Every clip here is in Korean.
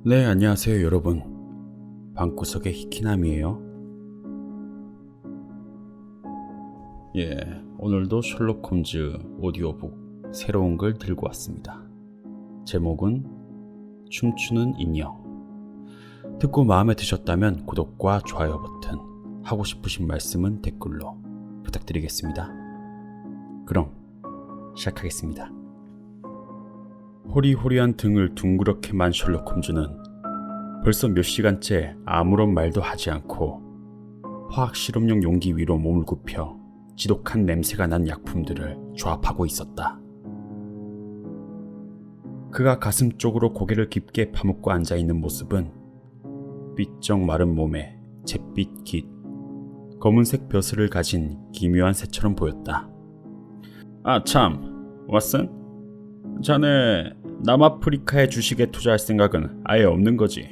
네, 안녕하세요 여러분. 방구석의 히키남이에요. 오늘도 셜록 홈즈 오디오북 새로운 걸 들고 왔습니다. 제목은 춤추는 인형. 듣고 마음에 드셨다면 구독과 좋아요 버튼, 하고 싶으신 말씀은 댓글로 부탁드리겠습니다. 그럼 시작하겠습니다. 호리호리한 등을 둥그렇게 만 셜록 홈즈는 벌써 몇 시간째 아무런 말도 하지 않고 화학실험용 용기 위로 몸을 굽혀 지독한 냄새가 난 약품들을 조합하고 있었다. 그가 가슴 쪽으로 고개를 깊게 파묻고 앉아있는 모습은 삐쩍 마른 몸에 잿빛 깃, 검은색 벼슬을 가진 기묘한 새처럼 보였다. 아 참, 왓슨? 자네 남아프리카의 주식에 투자할 생각은 아예 없는 거지?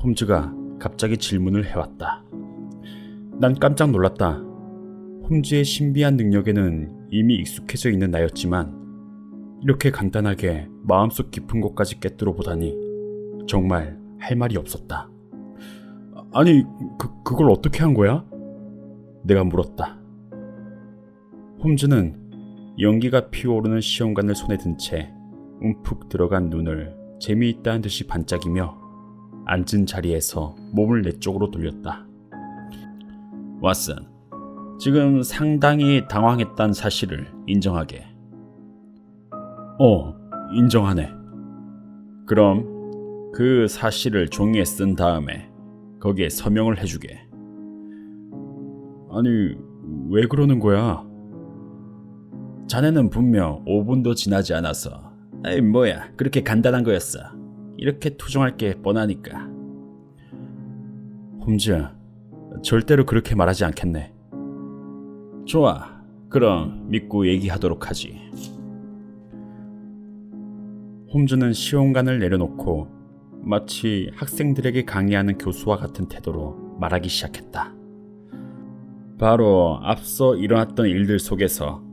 홈즈가 갑자기 질문을 해왔다. 난 깜짝 놀랐다. 홈즈의 신비한 능력에는 이미 익숙해져 있는 나였지만 이렇게 간단하게 마음속 깊은 곳까지 꿰뚫어 보다니 정말 할 말이 없었다. 아니, 그걸 어떻게 한 거야? 내가 물었다. 홈즈는 연기가 피어오르는 시험관을 손에 든 채 움푹 들어간 눈을 재미있다는 듯이 반짝이며 앉은 자리에서 몸을 내 쪽으로 돌렸다. 왓슨, 지금 상당히 당황했다는 사실을 인정하게. 인정하네. 그럼 그 사실을 종이에 쓴 다음에 거기에 서명을 해주게. 아니, 왜 그러는 거야? 자네는 분명 5분도 지나지 않아서 에이 뭐야 그렇게 간단한 거였어. 이렇게 투정할 게 뻔하니까. 홈즈, 절대로 그렇게 말하지 않겠네. 좋아, 그럼 믿고 얘기하도록 하지. 홈즈는 시험관을 내려놓고 마치 학생들에게 강의하는 교수와 같은 태도로 말하기 시작했다. 바로 앞서 일어났던 일들 속에서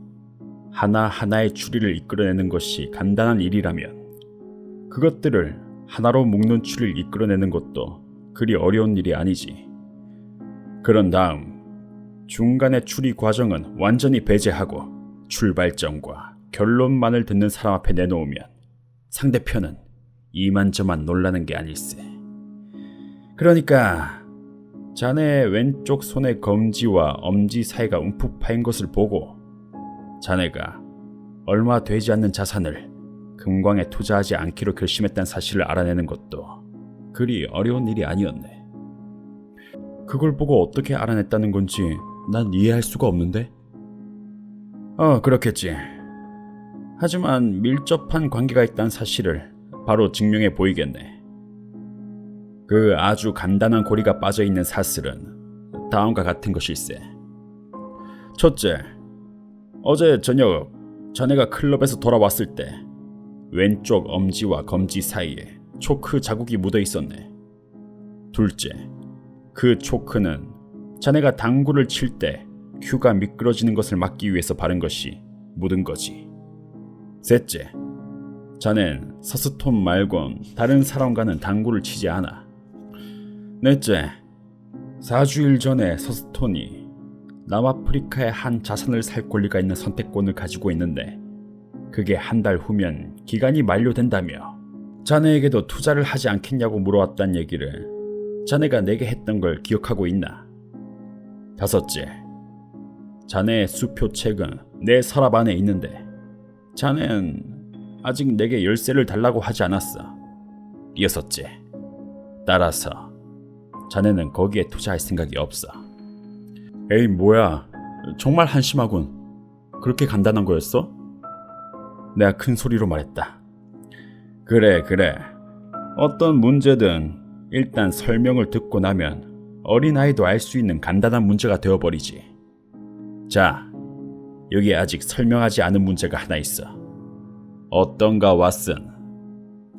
하나하나의 추리를 이끌어내는 것이 간단한 일이라면 그것들을 하나로 묶는 추리를 이끌어내는 것도 그리 어려운 일이 아니지. 그런 다음 중간의 추리 과정은 완전히 배제하고 출발점과 결론만을 듣는 사람 앞에 내놓으면 상대편은 이만저만 놀라는 게 아닐세. 그러니까 자네의 왼쪽 손의 검지와 엄지 사이가 움푹 파인 것을 보고 자네가 얼마 되지 않는 자산을 금광에 투자하지 않기로 결심했다는 사실을 알아내는 것도 그리 어려운 일이 아니었네. 그걸 보고 어떻게 알아냈다는 건지 난 이해할 수가 없는데? 그렇겠지. 하지만 밀접한 관계가 있다는 사실을 바로 증명해 보이겠네. 그 아주 간단한 고리가 빠져있는 사슬은 다음과 같은 것일세. 첫째, 어제 저녁 자네가 클럽에서 돌아왔을 때 왼쪽 엄지와 검지 사이에 초크 자국이 묻어 있었네. 둘째, 그 초크는 자네가 당구를 칠 때 큐가 미끄러지는 것을 막기 위해서 바른 것이 묻은 거지. 셋째, 자넨 서스톤 말곤 다른 사람과는 당구를 치지 않아. 넷째, 4주일 전에 서스톤이 남아프리카의 한 자산을 살 권리가 있는 선택권을 가지고 있는데 그게 한 달 후면 기간이 만료된다며 자네에게도 투자를 하지 않겠냐고 물어왔단 얘기를 자네가 내게 했던 걸 기억하고 있나? 다섯째, 자네의 수표책은 내 서랍 안에 있는데 자넨 아직 내게 열쇠를 달라고 하지 않았어. 여섯째, 따라서 자네는 거기에 투자할 생각이 없어. 에이 뭐야, 정말 한심하군. 그렇게 간단한 거였어? 내가 큰 소리로 말했다. 그래. 어떤 문제든 일단 설명을 듣고 나면 어린아이도 알 수 있는 간단한 문제가 되어버리지. 자, 여기 아직 설명하지 않은 문제가 하나 있어. 어떤가 왓슨?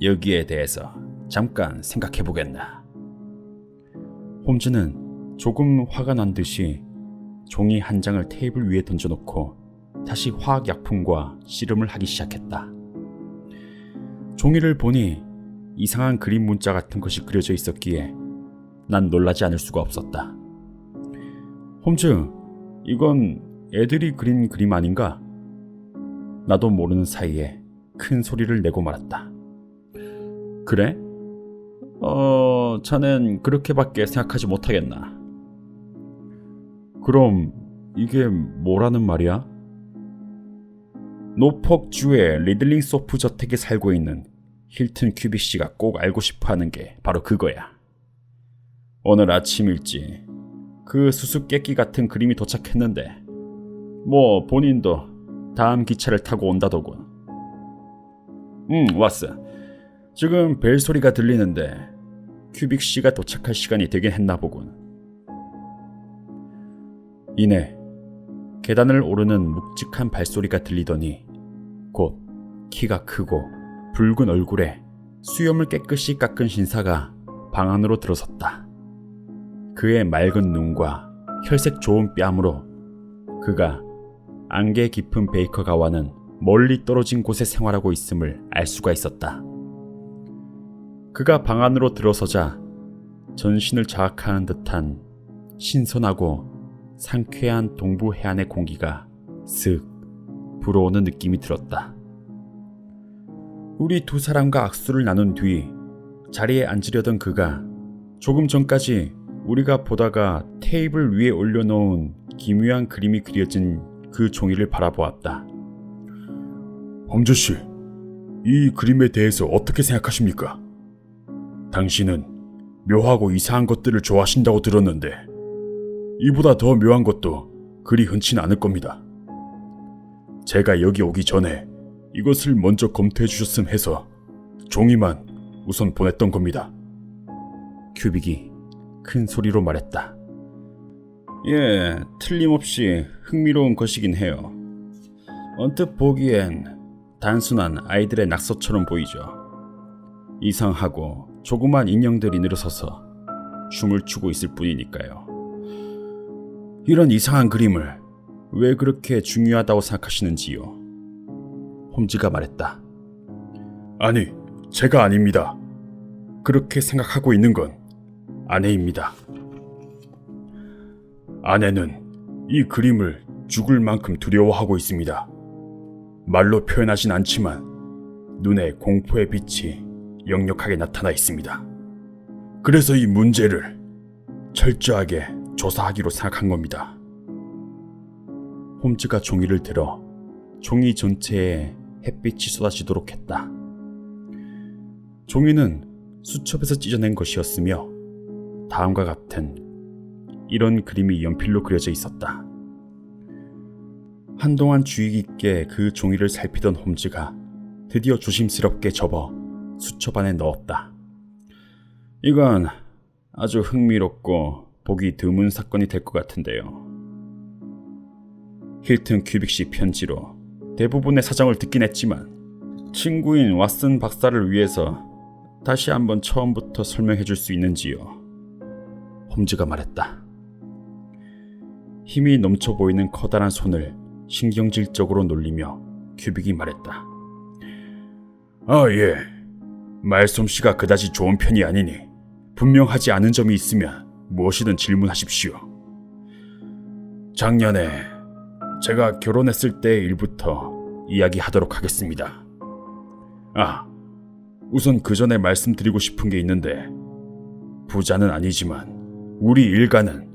여기에 대해서 잠깐 생각해보겠나? 홈즈는 조금 화가 난 듯이 종이 한 장을 테이블 위에 던져놓고 다시 화학약품과 씨름을 하기 시작했다. 종이를 보니 이상한 그림 문자 같은 것이 그려져 있었기에 난 놀라지 않을 수가 없었다. 홈즈, 이건 애들이 그린 그림 아닌가? 나도 모르는 사이에 큰 소리를 내고 말았다. 그래? 자넨 그렇게밖에 생각하지 못하겠나? 그럼 이게 뭐라는 말이야? 노폭주의 리들링 소프 저택에 살고 있는 힐튼 큐빅 씨가 꼭 알고 싶어하는 게 바로 그거야. 오늘 아침 일찍 그 수수께끼 같은 그림이 도착했는데 뭐 본인도 다음 기차를 타고 온다더군. 왔어. 지금 벨 소리가 들리는데 큐빅 씨가 도착할 시간이 되긴 했나 보군. 이내 계단을 오르는 묵직한 발소리가 들리더니 곧 키가 크고 붉은 얼굴에 수염을 깨끗이 깎은 신사가 방 안으로 들어섰다. 그의 맑은 눈과 혈색 좋은 뺨으로 그가 안개 깊은 베이커 가와는 멀리 떨어진 곳에 생활하고 있음을 알 수가 있었다. 그가 방 안으로 들어서자 전신을 자극하는 듯한 신선하고 상쾌한 동부 해안의 공기가 슥 불어오는 느낌이 들었다. 우리 두 사람과 악수를 나눈 뒤 자리에 앉으려던 그가 조금 전까지 우리가 보다가 테이블 위에 올려놓은 기묘한 그림이 그려진 그 종이를 바라보았다. 홈즈씨, 이 그림에 대해서 어떻게 생각하십니까? 당신은 묘하고 이상한 것들을 좋아하신다고 들었는데 이보다 더 묘한 것도 그리 흔치는 않을 겁니다. 제가 여기 오기 전에 이것을 먼저 검토해 주셨음 해서 종이만 우선 보냈던 겁니다. 큐빅이 큰 소리로 말했다. 예, 틀림없이 흥미로운 것이긴 해요. 언뜻 보기엔 단순한 아이들의 낙서처럼 보이죠. 이상하고 조그만 인형들이 늘어서서 춤을 추고 있을 뿐이니까요. 이런 이상한 그림을 왜 그렇게 중요하다고 생각하시는지요? 홈즈가 말했다. 아니, 제가 아닙니다. 그렇게 생각하고 있는 건 아내입니다. 아내는 이 그림을 죽을 만큼 두려워하고 있습니다. 말로 표현하진 않지만 눈에 공포의 빛이 역력하게 나타나 있습니다. 그래서 이 문제를 철저하게 조사하기로 생각한 겁니다. 홈즈가 종이를 들어 종이 전체에 햇빛이 쏟아지도록 했다. 종이는 수첩에서 찢어낸 것이었으며 다음과 같은 이런 그림이 연필로 그려져 있었다. 한동안 주의 깊게 그 종이를 살피던 홈즈가 드디어 조심스럽게 접어 수첩 안에 넣었다. 이건 아주 흥미롭고 보기 드문 사건이 될 것 같은데요. 힐튼 큐빅 씨 편지로 대부분의 사정을 듣긴 했지만 친구인 왓슨 박사를 위해서 다시 한번 처음부터 설명해 줄 수 있는지요? 홈즈가 말했다. 힘이 넘쳐 보이는 커다란 손을 신경질적으로 놀리며 큐빅이 말했다. 예. 말솜씨가 그다지 좋은 편이 아니니 분명하지 않은 점이 있으면 무엇이든 질문하십시오. 작년에 제가 결혼했을 때의 일부터 이야기하도록 하겠습니다. 우선 그 전에 말씀드리고 싶은 게 있는데 부자는 아니지만 우리 일가는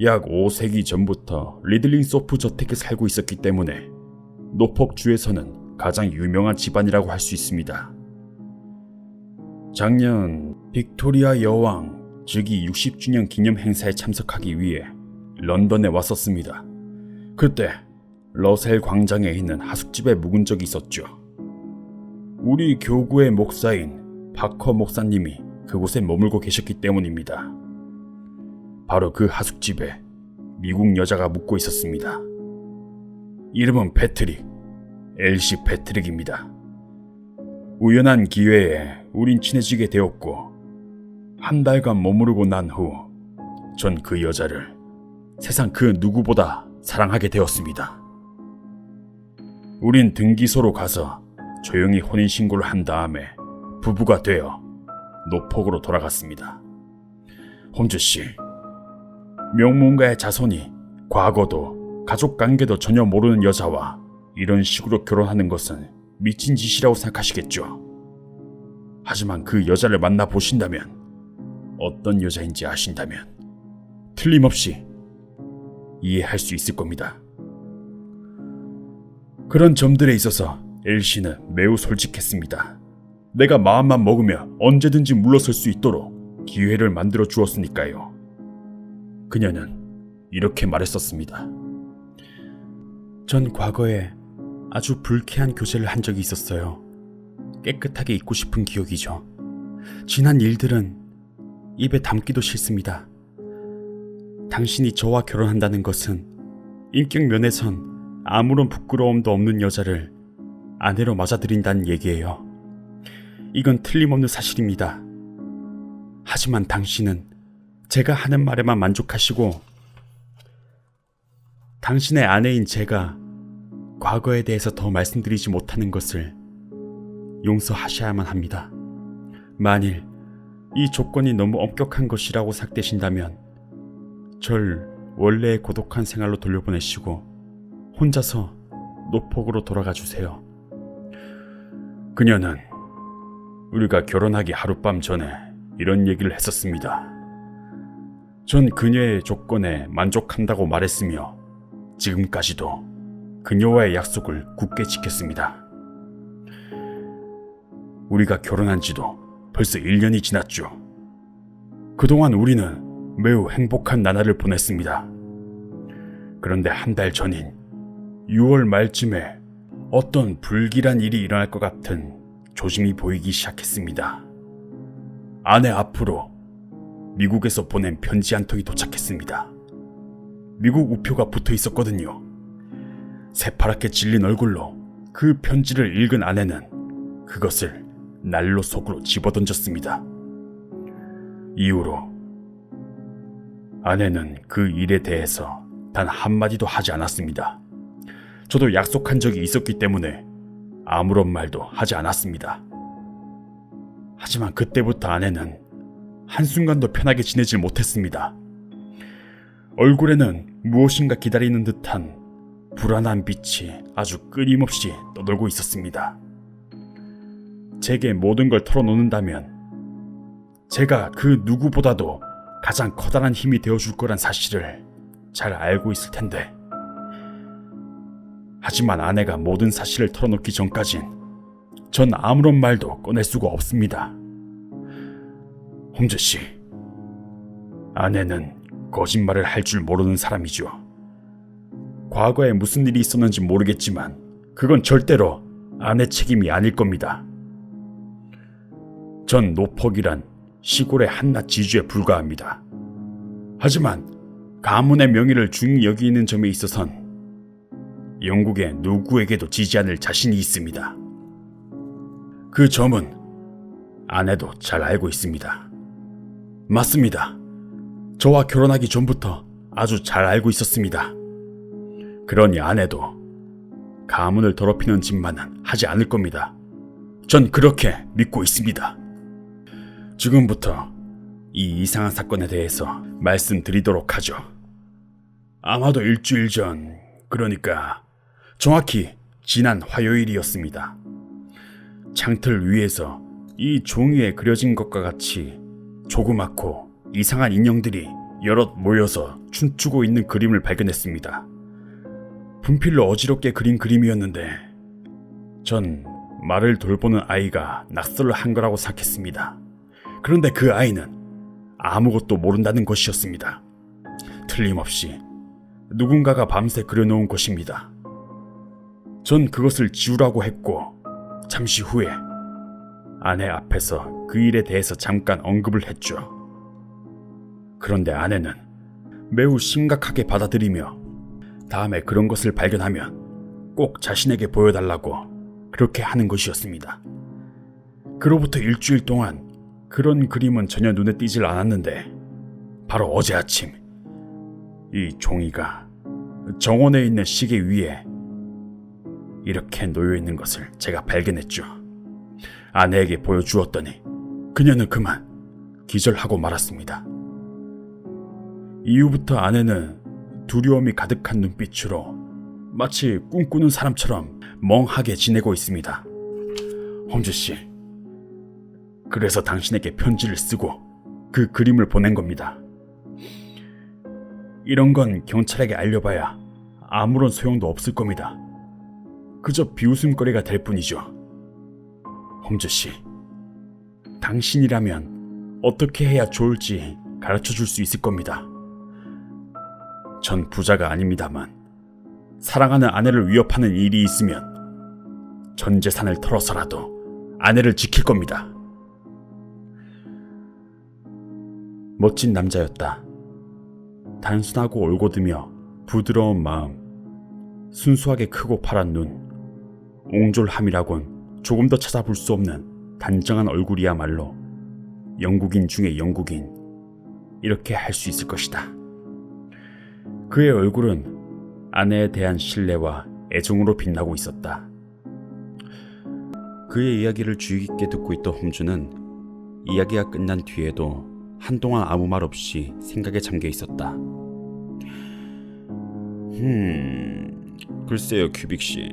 약 5세기 전부터 리들링 소프 저택에 살고 있었기 때문에 노폭주에서는 가장 유명한 집안이라고 할 수 있습니다. 작년 빅토리아 여왕 즉위 60주년 기념 행사에 참석하기 위해 런던에 왔었습니다. 그때 러셀 광장에 있는 하숙집에 묵은 적이 있었죠. 우리 교구의 목사인 바커 목사님이 그곳에 머물고 계셨기 때문입니다. 바로 그 하숙집에 미국 여자가 묵고 있었습니다. 이름은 패트릭, 엘시 패트릭입니다. 우연한 기회에 우린 친해지게 되었고 한 달간 머무르고 난 후 전 그 여자를 세상 그 누구보다 사랑하게 되었습니다. 우린 등기소로 가서 조용히 혼인신고를 한 다음에 부부가 되어 노폭으로 돌아갔습니다. 홈즈 씨, 명문가의 자손이 과거도 가족 관계도 전혀 모르는 여자와 이런 식으로 결혼하는 것은 미친 짓이라고 생각하시겠죠. 하지만 그 여자를 만나보신다면, 어떤 여자인지 아신다면 틀림없이 이해할 수 있을 겁니다. 그런 점들에 있어서 엘씨는 매우 솔직했습니다. 내가 마음만 먹으면 언제든지 물러설 수 있도록 기회를 만들어 주었으니까요. 그녀는 이렇게 말했었습니다. 전 과거에 아주 불쾌한 교제를 한 적이 있었어요. 깨끗하게 잊고 싶은 기억이죠. 지난 일들은 입에 담기도 싫습니다. 당신이 저와 결혼한다는 것은 인격 면에선 아무런 부끄러움도 없는 여자를 아내로 맞아들인다는 얘기예요. 이건 틀림없는 사실입니다. 하지만 당신은 제가 하는 말에만 만족하시고, 당신의 아내인 제가 과거에 대해서 더 말씀드리지 못하는 것을 용서하셔야만 합니다. 만일 이 조건이 너무 엄격한 것이라고 생각되신다면 절 원래의 고독한 생활로 돌려보내시고 혼자서 노폭으로 돌아가 주세요. 그녀는 우리가 결혼하기 하룻밤 전에 이런 얘기를 했었습니다. 전 그녀의 조건에 만족한다고 말했으며 지금까지도 그녀와의 약속을 굳게 지켰습니다. 우리가 결혼한 지도 벌써 1년이 지났죠. 그동안 우리는 매우 행복한 나날을 보냈습니다. 그런데 한 달 전인 6월 말쯤에 어떤 불길한 일이 일어날 것 같은 조짐이 보이기 시작했습니다. 아내 앞으로 미국에서 보낸 편지 한 통이 도착했습니다. 미국 우표가 붙어 있었거든요. 새파랗게 질린 얼굴로 그 편지를 읽은 아내는 그것을 난로 속으로 집어던졌습니다. 이후로 아내는 그 일에 대해서 단 한마디도 하지 않았습니다. 저도 약속한 적이 있었기 때문에 아무런 말도 하지 않았습니다. 하지만 그때부터 아내는 한순간도 편하게 지내질 못했습니다. 얼굴에는 무엇인가 기다리는 듯한 불안한 빛이 아주 끊임없이 떠돌고 있었습니다. 제게 모든 걸 털어놓는다면 제가 그 누구보다도 가장 커다란 힘이 되어줄 거란 사실을 잘 알고 있을 텐데, 하지만 아내가 모든 사실을 털어놓기 전까진 전 아무런 말도 꺼낼 수가 없습니다. 홈즈 씨, 아내는 거짓말을 할 줄 모르는 사람이죠. 과거에 무슨 일이 있었는지 모르겠지만 그건 절대로 아내 책임이 아닐 겁니다. 전 노폭이란 시골의 한낱 지주에 불과합니다. 하지만 가문의 명예를 중히 여기는 점에 있어선 영국의 누구에게도 지지 않을 자신이 있습니다. 그 점은 아내도 잘 알고 있습니다. 맞습니다. 저와 결혼하기 전부터 아주 잘 알고 있었습니다. 그러니 아내도 가문을 더럽히는 짓만은 하지 않을 겁니다. 전 그렇게 믿고 있습니다. 지금부터 이 이상한 사건에 대해서 말씀드리도록 하죠. 아마도 일주일 전, 그러니까 정확히 지난 화요일이었습니다. 창틀 위에서 이 종이에 그려진 것과 같이 조그맣고 이상한 인형들이 여럿 모여서 춤추고 있는 그림을 발견했습니다. 분필로 어지럽게 그린 그림이었는데 전 말을 돌보는 아이가 낙서를 한 거라고 생각했습니다. 그런데 그 아이는 아무것도 모른다는 것이었습니다. 틀림없이 누군가가 밤새 그려놓은 것입니다. 전 그것을 지우라고 했고 잠시 후에 아내 앞에서 그 일에 대해서 잠깐 언급을 했죠. 그런데 아내는 매우 심각하게 받아들이며 다음에 그런 것을 발견하면 꼭 자신에게 보여달라고 그렇게 하는 것이었습니다. 그로부터 일주일 동안 그런 그림은 전혀 눈에 띄질 않았는데 바로 어제 아침 이 종이가 정원에 있는 시계 위에 이렇게 놓여 있는 것을 제가 발견했죠. 아내에게 보여주었더니 그녀는 그만 기절하고 말았습니다. 이후부터 아내는 두려움이 가득한 눈빛으로 마치 꿈꾸는 사람처럼 멍하게 지내고 있습니다. 홈즈씨, 그래서 당신에게 편지를 쓰고 그 그림을 보낸 겁니다. 이런 건 경찰에게 알려봐야 아무런 소용도 없을 겁니다. 그저 비웃음거리가 될 뿐이죠. 홈즈씨, 당신이라면 어떻게 해야 좋을지 가르쳐줄 수 있을 겁니다. 전 부자가 아닙니다만 사랑하는 아내를 위협하는 일이 있으면 전 재산을 털어서라도 아내를 지킬 겁니다. 멋진 남자였다. 단순하고 올곧으며 부드러운 마음, 순수하게 크고 파란 눈, 옹졸함이라곤 조금 더 찾아볼 수 없는 단정한 얼굴이야말로 영국인 중에 영국인, 이렇게 할 수 있을 것이다. 그의 얼굴은 아내에 대한 신뢰와 애정으로 빛나고 있었다. 그의 이야기를 주의 깊게 듣고 있던 홈즈는 이야기가 끝난 뒤에도 한동안 아무 말 없이 생각에 잠겨 있었다. 글쎄요, 큐빅씨.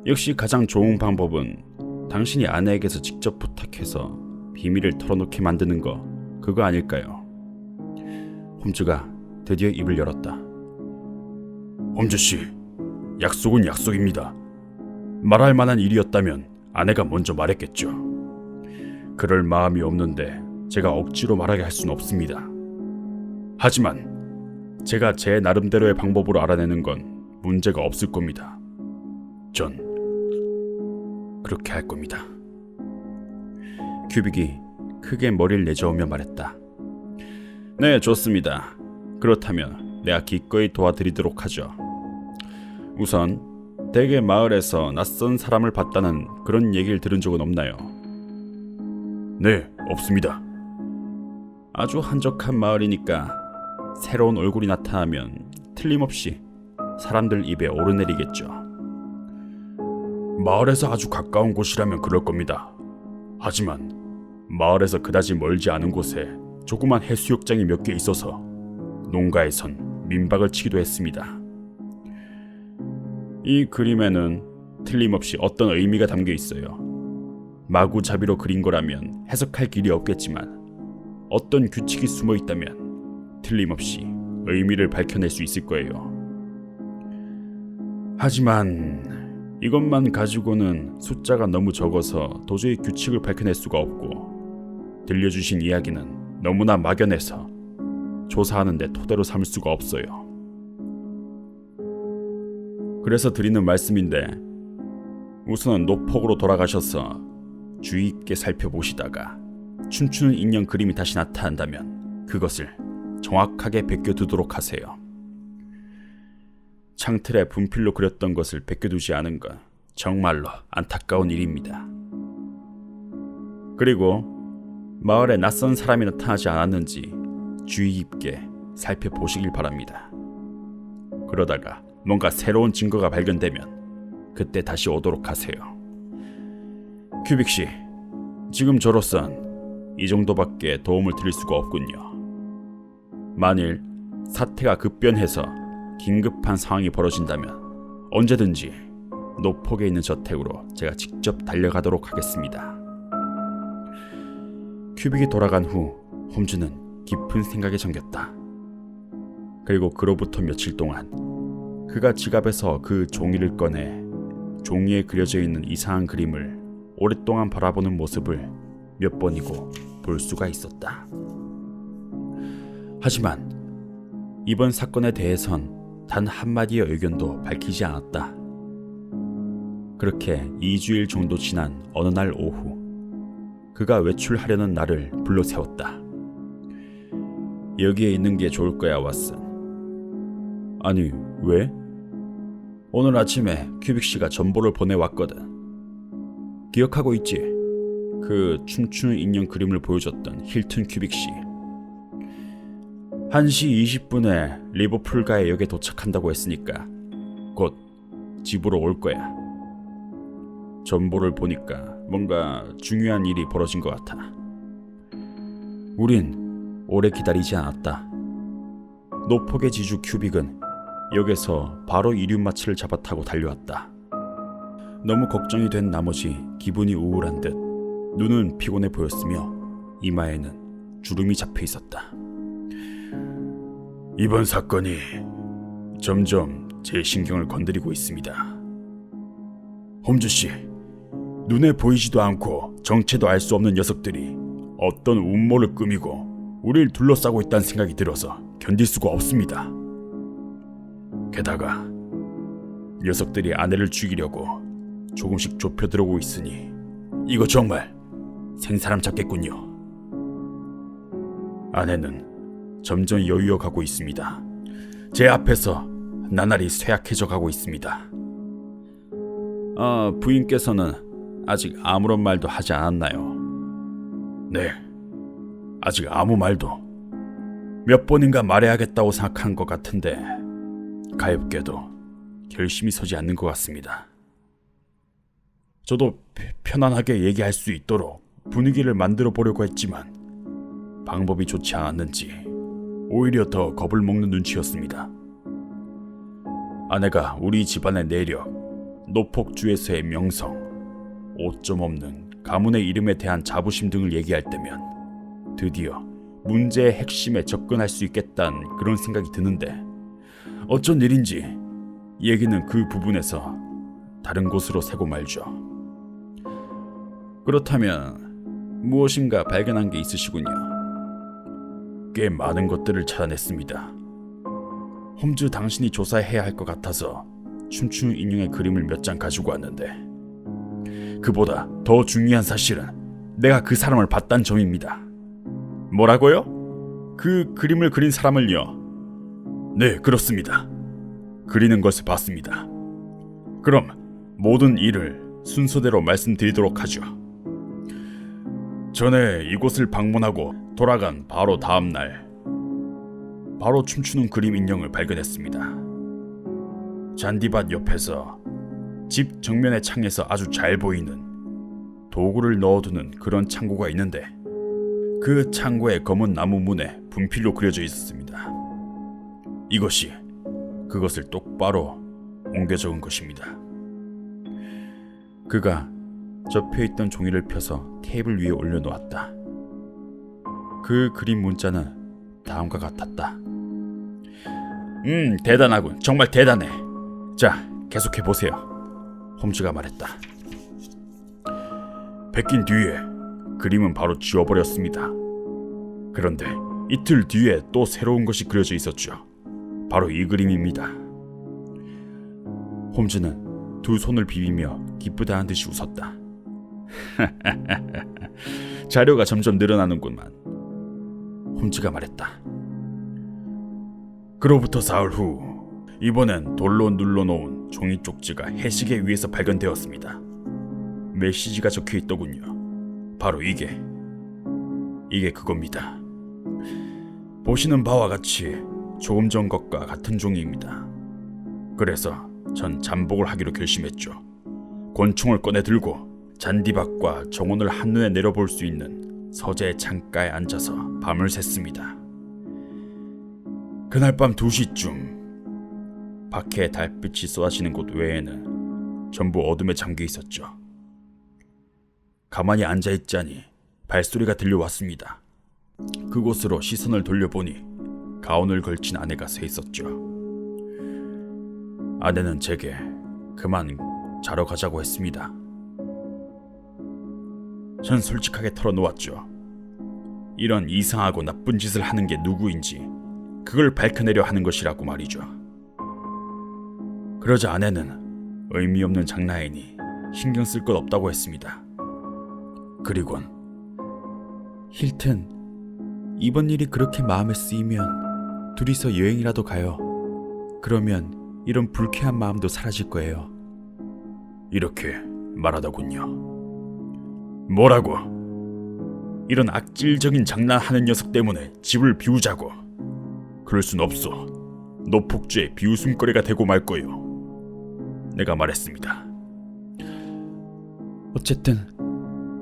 역시 가장 좋은 방법은 당신이 아내에게서 직접 부탁해서 비밀을 털어놓게 만드는 거, 그거 아닐까요? 홈즈가 드디어 입을 열었다. 홈즈씨, 약속은 약속입니다. 말할 만한 일이었다면 아내가 먼저 말했겠죠. 그럴 마음이 없는데 제가 억지로 말하게 할 수는 없습니다. 하지만 제가 제 나름대로의 방법으로 알아내는 건 문제가 없을 겁니다. 전 그렇게 할 겁니다. 큐빅이 크게 머리를 내저으며 말했다. 네, 좋습니다. 그렇다면 내가 기꺼이 도와드리도록 하죠. 우선 대개 마을에서 낯선 사람을 봤다는 그런 얘기를 들은 적은 없나요? 네, 없습니다. 아주 한적한 마을이니까 새로운 얼굴이 나타나면 틀림없이 사람들 입에 오르내리겠죠. 마을에서 아주 가까운 곳이라면 그럴 겁니다. 하지만 마을에서 그다지 멀지 않은 곳에 조그만 해수욕장이 몇 개 있어서 농가에선 민박을 치기도 했습니다. 이 그림에는 틀림없이 어떤 의미가 담겨 있어요. 마구잡이로 그린 거라면 해석할 길이 없겠지만 어떤 규칙이 숨어 있다면 틀림없이 의미를 밝혀낼 수 있을 거예요. 하지만 이것만 가지고는 숫자가 너무 적어서 도저히 규칙을 밝혀낼 수가 없고, 들려주신 이야기는 너무나 막연해서 조사하는 데 토대로 삼을 수가 없어요. 그래서 드리는 말씀인데, 우선은 노폭으로 돌아가셔서 주의 깊게 살펴보시다가 춤추는 인형 그림이 다시 나타난다면 그것을 정확하게 베껴두도록 하세요. 창틀에 분필로 그렸던 것을 베껴두지 않은 건 정말로 안타까운 일입니다. 그리고 마을에 낯선 사람이 나타나지 않았는지 주의 깊게 살펴보시길 바랍니다. 그러다가 뭔가 새로운 증거가 발견되면 그때 다시 오도록 하세요. 큐빅씨, 지금 저로선 이 정도밖에 도움을 드릴 수가 없군요. 만일 사태가 급변해서 긴급한 상황이 벌어진다면 언제든지 노폭에 있는 저택으로 제가 직접 달려가도록 하겠습니다. 큐빅이 돌아간 후 홈즈는 깊은 생각에 잠겼다. 그리고 그로부터 며칠 동안 그가 지갑에서 그 종이를 꺼내 종이에 그려져 있는 이상한 그림을 오랫동안 바라보는 모습을 몇 번이고 볼 수가 있었다. 하지만 이번 사건에 대해선 단 한마디의 의견도 밝히지 않았다. 그렇게 2주일 정도 지난 어느 날 오후, 그가 외출하려는 날을 불러세웠다. 여기에 있는 게 좋을 거야, 왓슨. 아니, 왜? 오늘 아침에 큐빅씨가 전보를 보내왔거든. 기억하고 있지? 그 춤추는 인형 그림을 보여줬던 힐튼 큐빅씨. 1시 20분에 리버풀가의 역에 도착한다고 했으니까 곧 집으로 올 거야. 전보를 보니까 뭔가 중요한 일이 벌어진 것 같아. 우린 오래 기다리지 않았다. 노폭의 지주 큐빅은 역에서 바로 이륜마차를 잡아 타고 달려왔다. 너무 걱정이 된 나머지 기분이 우울한 듯 눈은 피곤해 보였으며 이마에는 주름이 잡혀 있었다. 이번 사건이 점점 제 신경을 건드리고 있습니다. 홈즈 씨, 눈에 보이지도 않고 정체도 알 수 없는 녀석들이 어떤 음모를 꾸미고 우리를 둘러싸고 있다는 생각이 들어서 견딜 수가 없습니다. 게다가 녀석들이 아내를 죽이려고 조금씩 좁혀 들어오고 있으니 이거 정말 생사람 잡겠군요. 아내는 점점 여유어 가고 있습니다. 제 앞에서 나날이 쇠약해져 가고 있습니다. 부인께서는 아직 아무런 말도 하지 않았나요? 네, 아직 아무 말도. 몇 번인가 말해야겠다고 생각한 것 같은데 가엾게도 결심이 서지 않는 것 같습니다. 저도 편안하게 얘기할 수 있도록 분위기를 만들어 보려고 했지만 방법이 좋지 않았는지 오히려 더 겁을 먹는 눈치였습니다. 아내가 우리 집안의 내력, 노폭주에서의 명성, 오점 없는 가문의 이름에 대한 자부심 등을 얘기할 때면 드디어 문제의 핵심에 접근할 수 있겠다는 그런 생각이 드는데 어쩐 일인지 얘기는 그 부분에서 다른 곳으로 새고 말죠. 그렇다면 무엇인가 발견한 게 있으시군요. 꽤 많은 것들을 찾아냈습니다. 홈즈 당신이 조사해야 할 것 같아서 춤추는 인형의 그림을 몇 장 가지고 왔는데 그보다 더 중요한 사실은 내가 그 사람을 봤다는 점입니다. 뭐라고요? 그 그림을 그린 사람을요? 네, 그렇습니다. 그리는 것을 봤습니다. 그럼 모든 일을 순서대로 말씀드리도록 하죠. 전에 이곳을 방문하고 돌아간 바로 다음 날 바로 춤추는 그림 인형을 발견했습니다. 잔디밭 옆에서 집 정면의 창에서 아주 잘 보이는 도구를 넣어두는 그런 창고가 있는데 그 창고의 검은 나무 문에 분필로 그려져 있었습니다. 이것이 그것을 똑바로 옮겨 적은 것입니다. 그가 접혀있던 종이를 펴서 테이블 위에 올려놓았다. 그 그림 문자는 다음과 같았다. 대단하군. 정말 대단해. 자, 계속해보세요. 홈즈가 말했다. 베낀 뒤에 그림은 바로 지워버렸습니다. 그런데 이틀 뒤에 또 새로운 것이 그려져 있었죠. 바로 이 그림입니다. 홈즈는 두 손을 비비며 기쁘다는 듯이 웃었다. 자료가 점점 늘어나는구만. 홈즈가 말했다. 그로부터 사흘 후 이번엔 돌로 눌러놓은 종이 쪽지가 해시계 위에서 발견되었습니다. 메시지가 적혀있더군요. 바로 이게 그겁니다. 보시는 바와 같이 조금 전 것과 같은 종이입니다. 그래서 전 잠복을 하기로 결심했죠. 권총을 꺼내 들고 잔디밭과 정원을 한눈에 내려볼 수 있는 서재의 창가에 앉아서 밤을 샜습니다. 그날 밤 2시쯤 밖에 달빛이 쏟아지는 곳 외에는 전부 어둠에 잠겨 있었죠. 가만히 앉아있자니 발소리가 들려왔습니다. 그곳으로 시선을 돌려보니 가운을 걸친 아내가 서 있었죠. 아내는 제게 그만 자러 가자고 했습니다. 전 솔직하게 털어놓았죠. 이런 이상하고 나쁜 짓을 하는 게 누구인지 그걸 밝혀내려 하는 것이라고 말이죠. 그러자 아내는 의미 없는 장난이니 신경 쓸 것 없다고 했습니다. 그리곤 힐튼, 이번 일이 그렇게 마음에 쓰이면 둘이서 여행이라도 가요. 그러면 이런 불쾌한 마음도 사라질 거예요. 이렇게 말하더군요. 뭐라고? 이런 악질적인 장난하는 녀석 때문에 집을 비우자고? 그럴 순 없어. 노폭주의 비웃음거리가 되고 말 거요. 내가 말했습니다. 어쨌든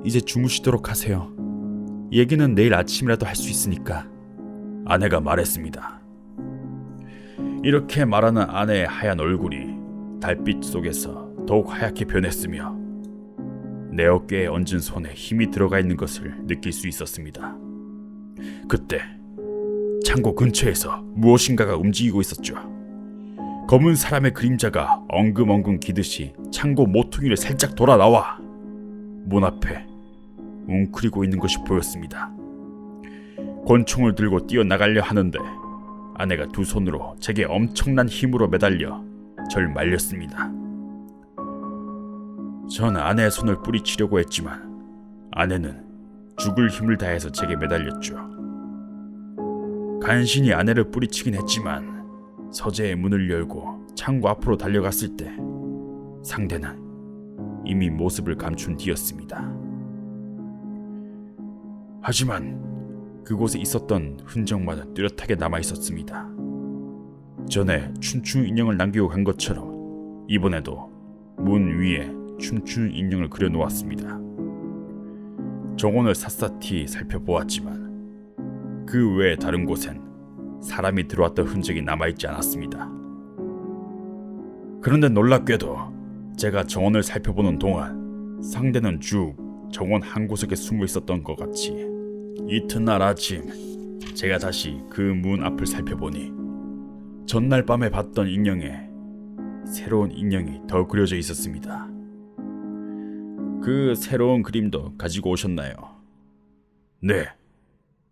이제 주무시도록 하세요. 얘기는 내일 아침이라도 할 수 있으니까. 아내가 말했습니다. 이렇게 말하는 아내의 하얀 얼굴이 달빛 속에서 더욱 하얗게 변했으며 내 어깨에 얹은 손에 힘이 들어가 있는 것을 느낄 수 있었습니다. 그때 창고 근처에서 무엇인가가 움직이고 있었죠. 검은 사람의 그림자가 엉금엉금 기듯이 창고 모퉁이를 살짝 돌아 나와 문 앞에 웅크리고 있는 것이 보였습니다. 권총을 들고 뛰어나가려 하는데 아내가 두 손으로 제게 엄청난 힘으로 매달려 절 말렸습니다. 전 아내의 손을 뿌리치려고 했지만 아내는 죽을 힘을 다해서 제게 매달렸죠. 간신히 아내를 뿌리치긴 했지만 서재의 문을 열고 창고 앞으로 달려갔을 때 상대는 이미 모습을 감춘 뒤였습니다. 하지만 그곳에 있었던 흔적만은 뚜렷하게 남아있었습니다. 전에 춤추는 인형을 남기고 간 것처럼 이번에도 문 위에 춤추는 인형을 그려놓았습니다. 정원을 샅샅이 살펴보았지만 그 외에 다른 곳엔 사람이 들어왔던 흔적이 남아있지 않았습니다. 그런데 놀랍게도 제가 정원을 살펴보는 동안 상대는 쭉 정원 한 구석에 숨어 있었던 것 같이 이튿날 아침 제가 다시 그 문 앞을 살펴보니 전날 밤에 봤던 인형에 새로운 인형이 더 그려져 있었습니다. 그 새로운 그림도 가지고 오셨나요? 네,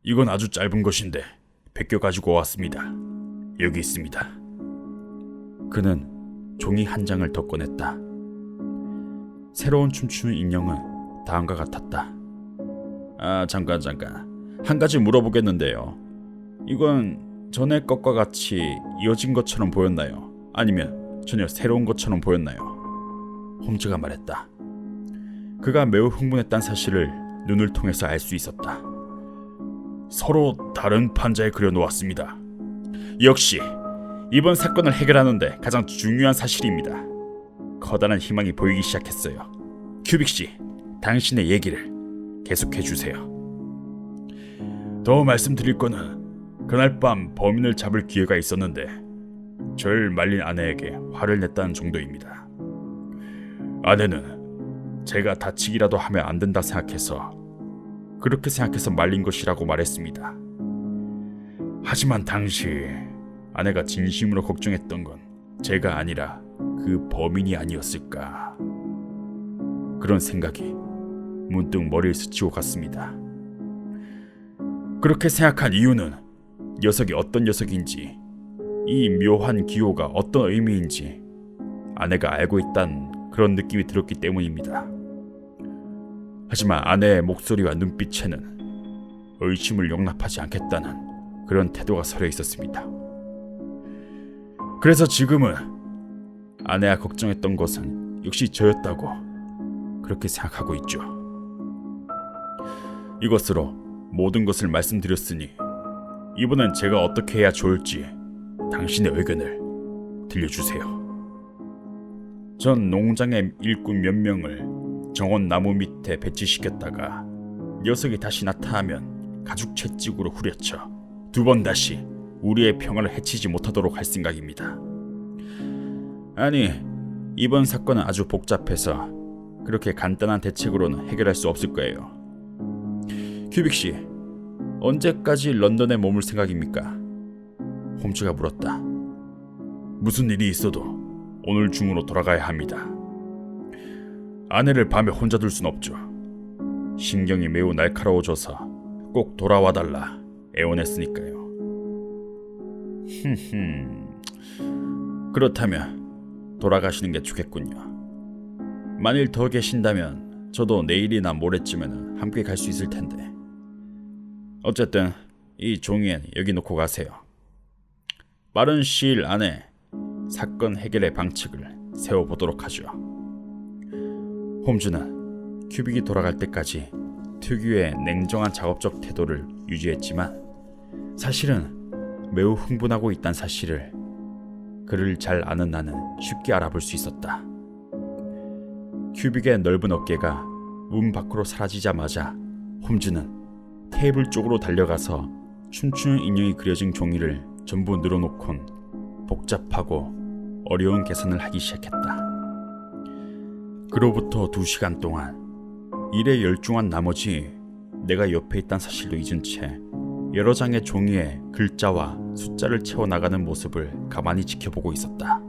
이건 아주 짧은 것인데 베껴 가지고 왔습니다. 여기 있습니다. 그는 종이 한 장을 더 꺼냈다. 새로운 춤추는 인형은 다음과 같았다. 잠깐. 한 가지 물어보겠는데요. 이건 전에 것과 같이 이어진 것처럼 보였나요? 아니면 전혀 새로운 것처럼 보였나요? 홈즈가 말했다. 그가 매우 흥분했다는 사실을 눈을 통해서 알 수 있었다. 서로 다른 판자에 그려놓았습니다. 역시 이번 사건을 해결하는데 가장 중요한 사실입니다. 커다란 희망이 보이기 시작했어요. 큐빅씨, 당신의 얘기를 계속해주세요. 더 말씀드릴 거는 그날 밤 범인을 잡을 기회가 있었는데 절 말린 아내에게 화를 냈다는 정도입니다. 아내는 제가 다치기라도 하면 안 된다 생각해서 그렇게 생각해서 말린 것이라고 말했습니다. 하지만 당시 아내가 진심으로 걱정했던 건 제가 아니라 그 범인이 아니었을까. 그런 생각이 문득 머리를 스치고 갔습니다. 그렇게 생각한 이유는 녀석이 어떤 녀석인지, 이 묘한 기호가 어떤 의미인지 아내가 알고 있다는 그런 느낌이 들었기 때문입니다. 하지만 아내의 목소리와 눈빛에는 의심을 용납하지 않겠다는 그런 태도가 서려 있었습니다. 그래서 지금은 아내가 걱정했던 것은 역시 저였다고 그렇게 생각하고 있죠. 이것으로 모든 것을 말씀드렸으니 이번엔 제가 어떻게 해야 좋을지 당신의 의견을 들려주세요. 전 농장의 일꾼 몇 명을 정원 나무 밑에 배치시켰다가 녀석이 다시 나타나면 가죽 채찍으로 후려쳐 두 번 다시 우리의 평화를 해치지 못하도록 할 생각입니다. 아니, 이번 사건은 아주 복잡해서 그렇게 간단한 대책으로는 해결할 수 없을 거예요. 큐빅씨, 언제까지 런던에 머물 생각입니까? 홈즈가 물었다. 무슨 일이 있어도 오늘 중으로 돌아가야 합니다. 아내를 밤에 혼자 둘 순 없죠. 신경이 매우 날카로워져서 꼭 돌아와달라 애원했으니까요. 그렇다면 돌아가시는 게 좋겠군요. 만일 더 계신다면 저도 내일이나 모레쯤에는 함께 갈 수 있을 텐데. 어쨌든 이 종이엔 여기 놓고 가세요. 빠른 시일 안에 사건 해결의 방책을 세워보도록 하죠. 홈즈는 큐빅이 돌아갈 때까지 특유의 냉정한 작업적 태도를 유지했지만 사실은 매우 흥분하고 있다는 사실을 그를 잘 아는 나는 쉽게 알아볼 수 있었다. 큐빅의 넓은 어깨가 문 밖으로 사라지자마자 홈즈는 테이블 쪽으로 달려가서 춤추는 인형이 그려진 종이를 전부 늘어놓곤 복잡하고 어려운 계산을 하기 시작했다. 그로부터 2시간 동안 일에 열중한 나머지 내가 옆에 있다는 사실도 잊은 채 여러 장의 종이에 글자와 숫자를 채워나가는 모습을 가만히 지켜보고 있었다.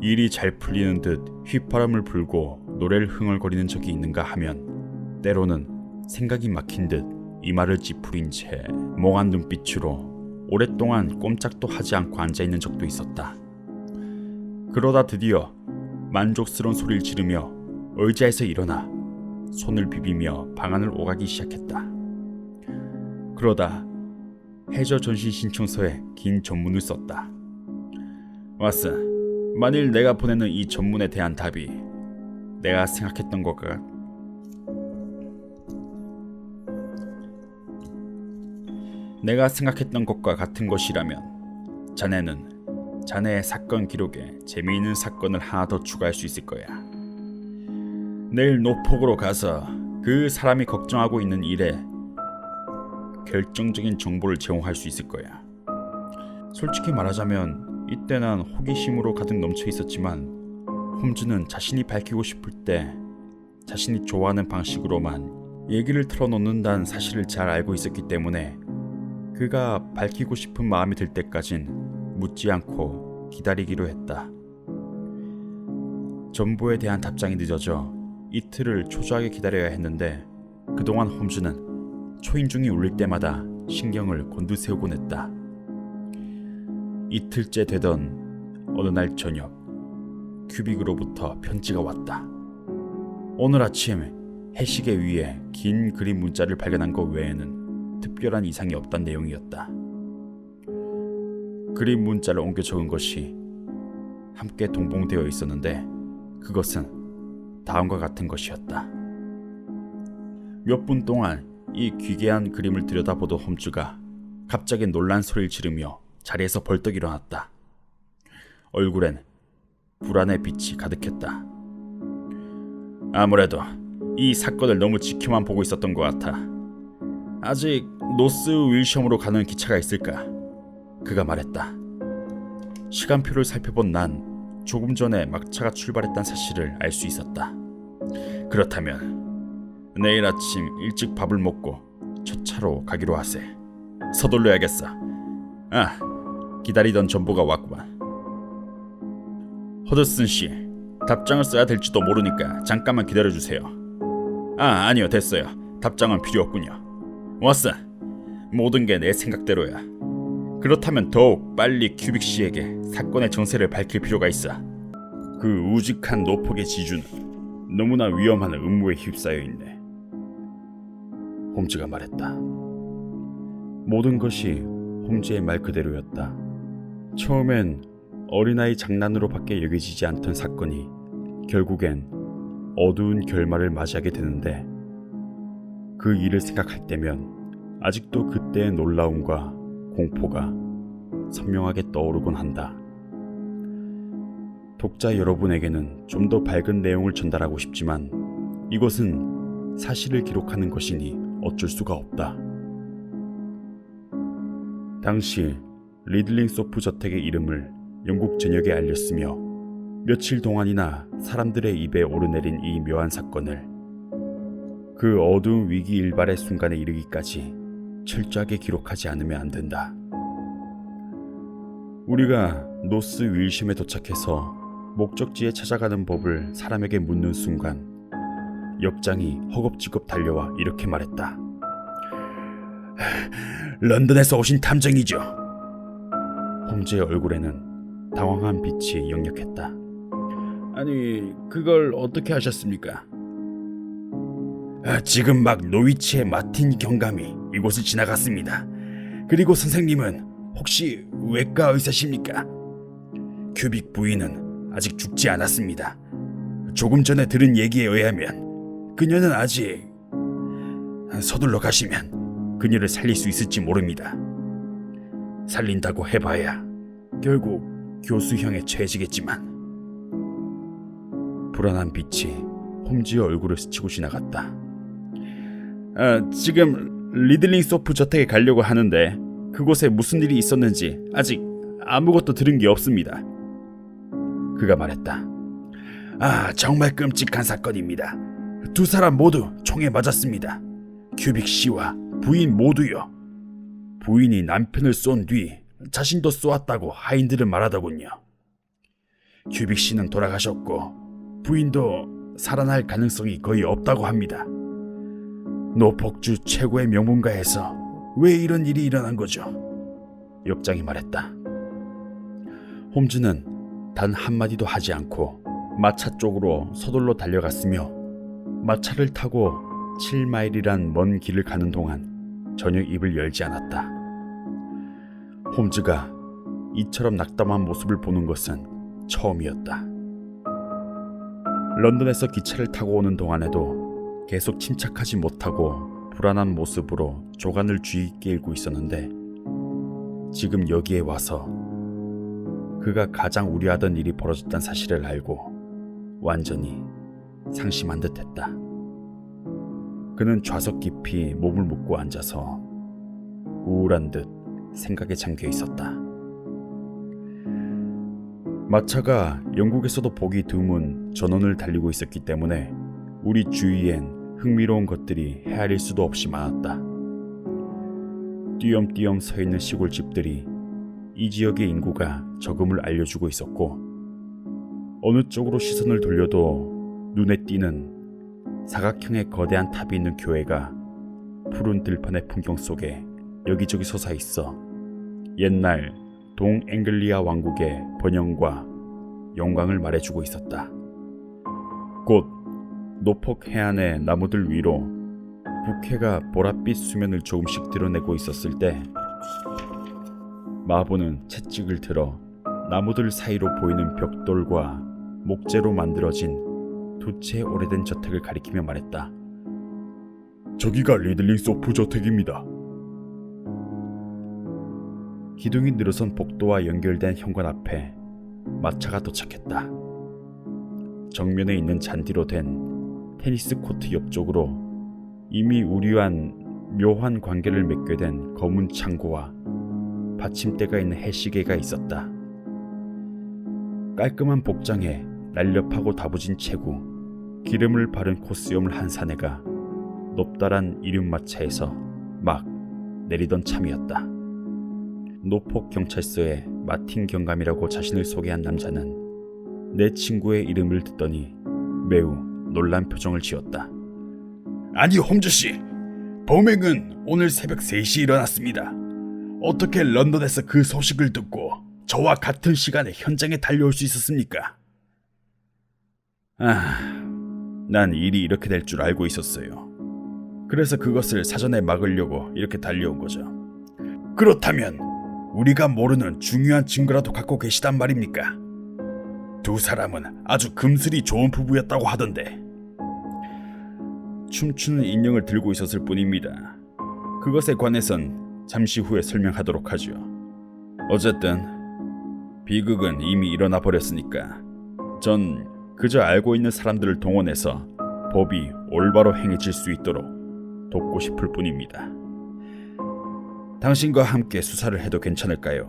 일이 잘 풀리는 듯 휘파람을 불고 노래를 흥얼거리는 적이 있는가 하면 때로는 생각이 막힌 듯 이마를 찌푸린 채 멍한 눈빛으로 오랫동안 꼼짝도 하지 않고 앉아있는 적도 있었다. 그러다 드디어 만족스러운 소리를 지르며 의자에서 일어나 손을 비비며 방안을 오가기 시작했다. 그러다 해저 전시 신청서에 긴 전문을 썼다. 왓슨, 만일 내가 보내는 이 전문에 대한 답이 내가 생각했던 것과 같은 것이라면 자네는 자네의 사건 기록에 재미있는 사건을 하나 더 추가할 수 있을 거야. 내일 노폭으로 가서 그 사람이 걱정하고 있는 일에 결정적인 정보를 제공할 수 있을 거야. 솔직히 말하자면 이때 난 호기심으로 가득 넘쳐 있었지만 홈즈는 자신이 밝히고 싶을 때 자신이 좋아하는 방식으로만 얘기를 털어놓는다는 사실을 잘 알고 있었기 때문에 그가 밝히고 싶은 마음이 들 때까진 묻지 않고 기다리기로 했다. 전보에 대한 답장이 늦어져 이틀을 초조하게 기다려야 했는데 그동안 홈즈는 초인종이 울릴 때마다 신경을 곤두세우곤 했다. 이틀째 되던 어느 날 저녁 큐빅으로부터 편지가 왔다. 오늘 아침 해시계 위에 긴 그림 문자를 발견한 것 외에는 특별한 이상이 없단 내용이었다. 그림 문자를 옮겨 적은 것이 함께 동봉되어 있었는데 그것은 다음과 같은 것이었다. 몇 분 동안 이 기괴한 그림을 들여다보던 홈즈가 갑자기 놀란 소리를 지르며 자리에서 벌떡 일어났다. 얼굴엔 불안의 빛이 가득했다. 아무래도 이 사건을 너무 지켜만 보고 있었던 것 같아. 아직 노스 윌섬으로 가는 기차가 있을까? 그가 말했다. 시간표를 살펴본 난 조금 전에 막차가 출발했다는 사실을 알 수 있었다. 그렇다면 내일 아침 일찍 밥을 먹고 첫 차로 가기로 하세. 서둘러야겠어. 기다리던 전보가 왔구만. 허드슨 씨, 답장을 써야 될지도 모르니까 잠깐만 기다려주세요. 아니요, 됐어요. 답장은 필요 없군요. 왓슨, 모든 게 내 생각대로야. 그렇다면 더욱 빨리 큐빅 씨에게 사건의 정세를 밝힐 필요가 있어. 그 우직한 노폭의 지주는 너무나 위험한 음모에 휩싸여 있네. 홈즈가 말했다. 모든 것이 홈즈의 말 그대로였다. 처음엔 어린아이 장난으로 밖에 여겨지지 않던 사건이 결국엔 어두운 결말을 맞이하게 되는데 그 일을 생각할 때면 아직도 그때의 놀라움과 공포가 선명하게 떠오르곤 한다. 독자 여러분에게는 좀 더 밝은 내용을 전달하고 싶지만 이것은 사실을 기록하는 것이니 어쩔 수가 없다. 당시 리들링 소프 저택의 이름을 영국 전역에 알렸으며 며칠 동안이나 사람들의 입에 오르내린 이 묘한 사건을 그 어두운 위기 일발의 순간에 이르기까지 철저하게 기록하지 않으면 안 된다. 우리가 노스 윌섬에 도착해서 목적지에 찾아가는 법을 사람에게 묻는 순간 역장이 허겁지겁 달려와 이렇게 말했다. 런던에서 오신 탐정이죠. 홈즈의 얼굴에는 당황한 빛이 역력했다. 아니, 그걸 어떻게 하셨습니까? 지금 막 노위치의 마틴 경감이 이곳을 지나갔습니다. 그리고 선생님은 혹시 외과 의사십니까? 큐빅 부인은 아직 죽지 않았습니다. 조금 전에 들은 얘기에 의하면 그녀는 아직... 서둘러 가시면 그녀를 살릴 수 있을지 모릅니다. 살린다고 해봐야 결국 교수형에 처해지겠지만. 불안한 빛이 홈즈의 얼굴을 스치고 지나갔다. 지금 리들링 소프 저택에 가려고 하는데 그곳에 무슨 일이 있었는지 아직 아무것도 들은 게 없습니다. 그가 말했다. 정말 끔찍한 사건입니다. 두 사람 모두 총에 맞았습니다. 큐빅 씨와 부인 모두요. 부인이 남편을 쏜 뒤 자신도 쏘았다고 하인들은 말하더군요. 큐빅 씨는 돌아가셨고 부인도 살아날 가능성이 거의 없다고 합니다. 노폭주 최고의 명문가에서 왜 이런 일이 일어난 거죠? 역장이 말했다. 홈즈는 단 한마디도 하지 않고 마차 쪽으로 서둘러 달려갔으며 마차를 타고 7마일이란 먼 길을 가는 동안 전혀 입을 열지 않았다. 홈즈가 이처럼 낙담한 모습을 보는 것은 처음이었다. 런던에서 기차를 타고 오는 동안에도 계속 침착하지 못하고 불안한 모습으로 조간을 주의 있게 읽고 있었는데 지금 여기에 와서 그가 가장 우려하던 일이 벌어졌다는 사실을 알고 완전히 상심한 듯했다. 그는 좌석 깊이 몸을 묻고 앉아서 우울한 듯 생각에 잠겨 있었다. 마차가 영국에서도 보기 드문 전원을 달리고 있었기 때문에 우리 주위엔 흥미로운 것들이 헤아릴 수도 없이 많았다. 띄엄띄엄 서 있는 시골집들이 이 지역의 인구가 적음을 알려주고 있었고 어느 쪽으로 시선을 돌려도 눈에 띄는 사각형의 거대한 탑이 있는 교회가 푸른 들판의 풍경 속에 여기저기 솟아있어 옛날 동앵글리아 왕국의 번영과 영광을 말해주고 있었다. 곧 노폭 해안의 나무들 위로 북해가 보랏빛 수면을 조금씩 드러내고 있었을 때 마부는 채찍을 들어 나무들 사이로 보이는 벽돌과 목재로 만들어진 두 채의 오래된 저택을 가리키며 말했다. 저기가 리들링 소프 저택입니다. 기둥이 늘어선 복도와 연결된 현관 앞에 마차가 도착했다. 정면에 있는 잔디로 된 테니스 코트 옆쪽으로 이미 우리와는 묘한 관계를 맺게 된 검은 창고와 받침대가 있는 해시계가 있었다. 깔끔한 복장에 날렵하고 다부진 체구, 기름을 바른 콧수염을 한 사내가 높다란 이륜마차에서 막 내리던 참이었다. 노폭 경찰서의 마틴 경감이라고 자신을 소개한 남자는 내 친구의 이름을 듣더니 매우 놀란 표정을 지었다. 아니 홈즈씨, 범행은 오늘 새벽 3시에 일어났습니다. 어떻게 런던에서 그 소식을 듣고 저와 같은 시간에 현장에 달려올 수 있었습니까? 난 일이 이렇게 될 줄 알고 있었어요. 그래서 그것을 사전에 막으려고 이렇게 달려온 거죠. 그렇다면 우리가 모르는 중요한 증거라도 갖고 계시단 말입니까? 두 사람은 아주 금슬이 좋은 부부였다고 하던데. 춤추는 인형을 들고 있었을 뿐입니다. 그것에 관해선 잠시 후에 설명하도록 하죠. 어쨌든 비극은 이미 일어나 버렸으니까 전 그저 알고 있는 사람들을 동원해서 법이 올바로 행해질 수 있도록 돕고 싶을 뿐입니다. 당신과 함께 수사를 해도 괜찮을까요?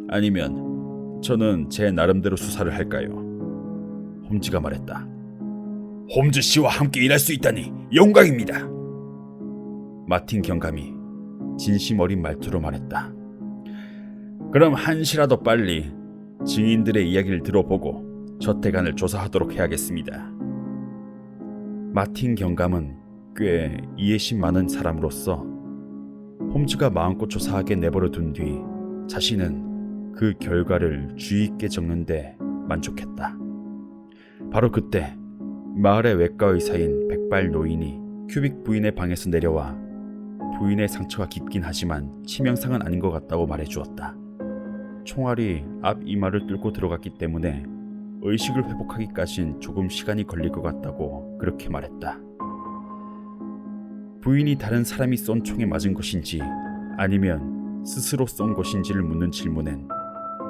아니면 저는 제 나름대로 수사를 할까요? 홈즈가 말했다. 홈즈 씨와 함께 일할 수 있다니 영광입니다. 마틴 경감이 진심 어린 말투로 말했다. 그럼 한시라도 빨리 증인들의 이야기를 들어보고 저택안을 조사하도록 해야겠습니다. 마틴 경감은 꽤 이해심 많은 사람으로서 홈즈가 마음껏 조사하게 내버려 둔 뒤 자신은 그 결과를 주의 있게 적는데 만족했다. 바로 그때 마을의 외과 의사인 백발 노인이 큐빅 부인의 방에서 내려와 부인의 상처가 깊긴 하지만 치명상은 아닌 것 같다고 말해주었다. 총알이 앞 이마를 뚫고 들어갔기 때문에 의식을 회복하기까진 조금 시간이 걸릴 것 같다고 그렇게 말했다. 부인이 다른 사람이 쏜 총에 맞은 것인지 아니면 스스로 쏜 것인지를 묻는 질문엔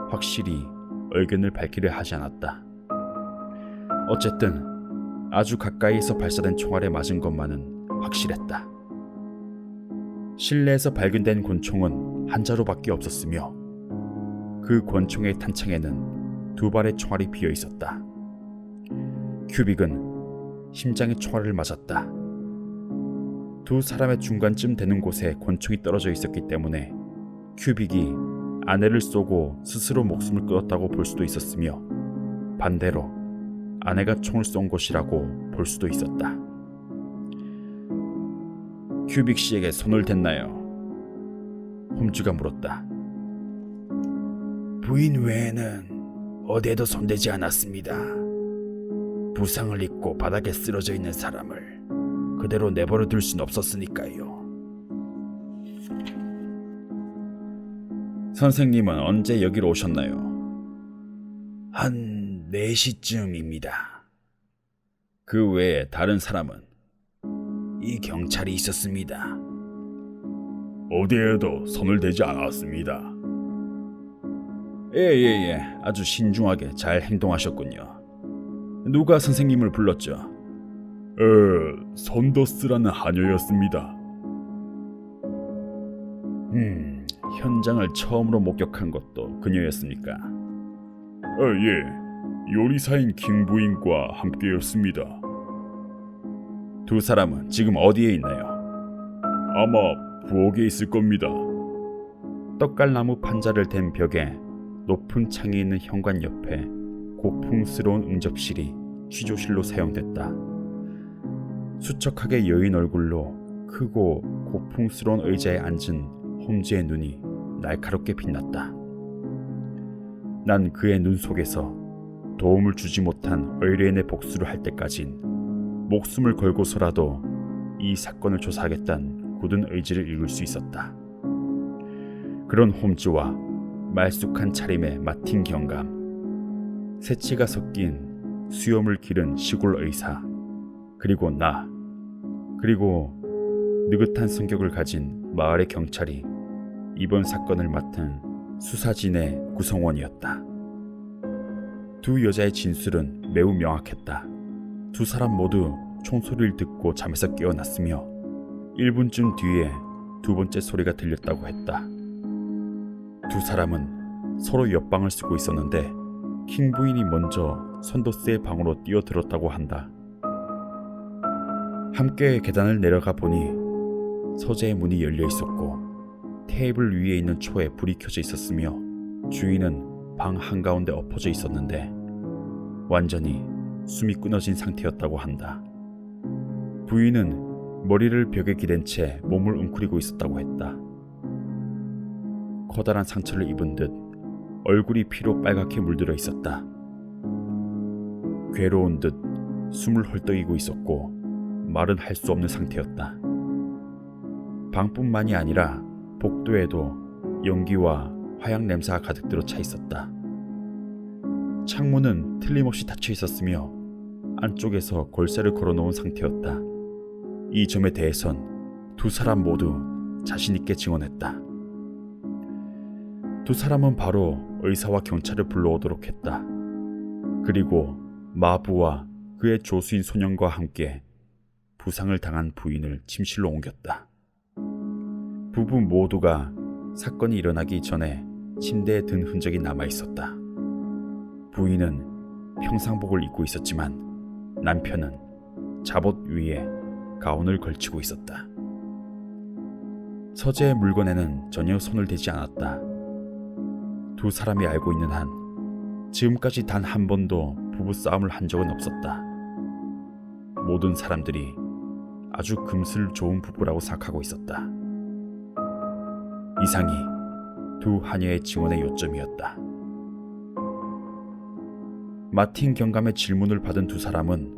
확실히 의견을 밝히려 하지 않았다. 어쨌든 아주 가까이에서 발사된 총알에 맞은 것만은 확실했다. 실내에서 발견된 권총은 한 자루밖에 없었으며 그 권총의 탄창에는 2발의 총알이 비어 있었다. 큐빅은 심장에 총알을 맞았다. 두 사람의 중간쯤 되는 곳에 권총이 떨어져 있었기 때문에 큐빅이 아내를 쏘고 스스로 목숨을 끊었다고 볼 수도 있었으며 반대로 아내가 총을 쏜 것이라고 볼 수도 있었다. 큐빅 씨에게 손을 댔나요? 홈즈가 물었다. 부인 외에는 어디에도 손대지 않았습니다. 부상을 입고 바닥에 쓰러져 있는 사람을 그대로 내버려 둘 순 없었으니까요. 선생님은 언제 여기로 오셨나요? 한 4시쯤입니다. 그 외에 다른 사람은? 이 경찰이 있었습니다. 어디에도 손을 대지 않았습니다. 예, 아주 신중하게 잘 행동하셨군요. 누가 선생님을 불렀죠? 선더스라는 하녀였습니다. 현장을 처음으로 목격한 것도 그녀였습니까? 예, 요리사인 킹 부인과 함께였습니다. 두 사람은 지금 어디에 있나요? 아마 부엌에 있을 겁니다. 떡갈나무 판자를 댄 벽에 높은 창이 있는 현관 옆에 고풍스러운 응접실이 취조실로 사용됐다. 수척하게 여인 얼굴로 크고 고풍스러운 의자에 앉은 홈즈의 눈이 날카롭게 빛났다. 난 그의 눈 속에서 도움을 주지 못한 의뢰인의 복수를 할 때까진 목숨을 걸고서라도 이 사건을 조사하겠다는 굳은 의지를 읽을 수 있었다. 그런 홈즈와 말쑥한 차림의 마틴 경감, 새치가 섞인 수염을 기른 시골 의사, 그리고 나, 그리고 느긋한 성격을 가진 마을의 경찰이 이번 사건을 맡은 수사진의 구성원이었다. 두 여자의 진술은 매우 명확했다. 두 사람 모두 총소리를 듣고 잠에서 깨어났으며 1분쯤 뒤에 두 번째 소리가 들렸다고 했다. 두 사람은 서로 옆방을 쓰고 있었는데 킹 부인이 먼저 선더스의 방으로 뛰어들었다고 한다. 함께 계단을 내려가 보니 서재의 문이 열려 있었고 테이블 위에 있는 초에 불이 켜져 있었으며 주인은 방 한가운데 엎어져 있었는데 완전히 숨이 끊어진 상태였다고 한다. 부인은 머리를 벽에 기댄 채 몸을 웅크리고 있었다고 했다. 커다란 상처를 입은 듯 얼굴이 피로 빨갛게 물들어 있었다. 괴로운 듯 숨을 헐떡이고 있었고 말은 할 수 없는 상태였다. 방뿐만이 아니라 복도에도 연기와 화약 냄새가 가득 들어 차 있었다. 창문은 틀림없이 닫혀 있었으며 안쪽에서 골쇠를 걸어놓은 상태였다. 이 점에 대해선 두 사람 모두 자신 있게 증언했다. 두 사람은 바로 의사와 경찰을 불러오도록 했다. 그리고 마부와 그의 조수인 소년과 함께 부상을 당한 부인을 침실로 옮겼다. 부부 모두가 사건이 일어나기 전에 침대에 든 흔적이 남아있었다. 부인은 평상복을 입고 있었지만 남편은 잡옷 위에 가운을 걸치고 있었다. 서재의 물건에는 전혀 손을 대지 않았다. 두 사람이 알고 있는 한 지금까지 단 한 번도 부부싸움을 한 적은 없었다. 모든 사람들이 아주 금슬 좋은 부부라고 생각하고 있었다. 이상이 두 하녀의 증언의 요점이었다. 마틴 경감의 질문을 받은 두 사람은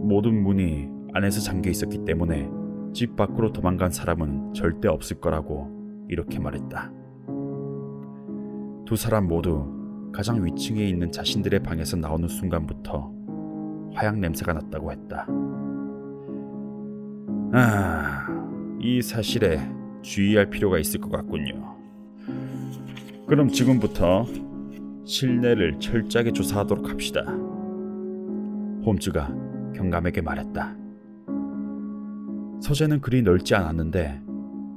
모든 문이 안에서 잠겨 있었기 때문에 집 밖으로 도망간 사람은 절대 없을 거라고 이렇게 말했다. 두 사람 모두 가장 위층에 있는 자신들의 방에서 나오는 순간부터 화약 냄새가 났다고 했다. 이 사실에 주의할 필요가 있을 것 같군요. 그럼 지금부터 실내를 철저하게 조사하도록 합시다. 홈즈가 경감에게 말했다. 서재는 그리 넓지 않았는데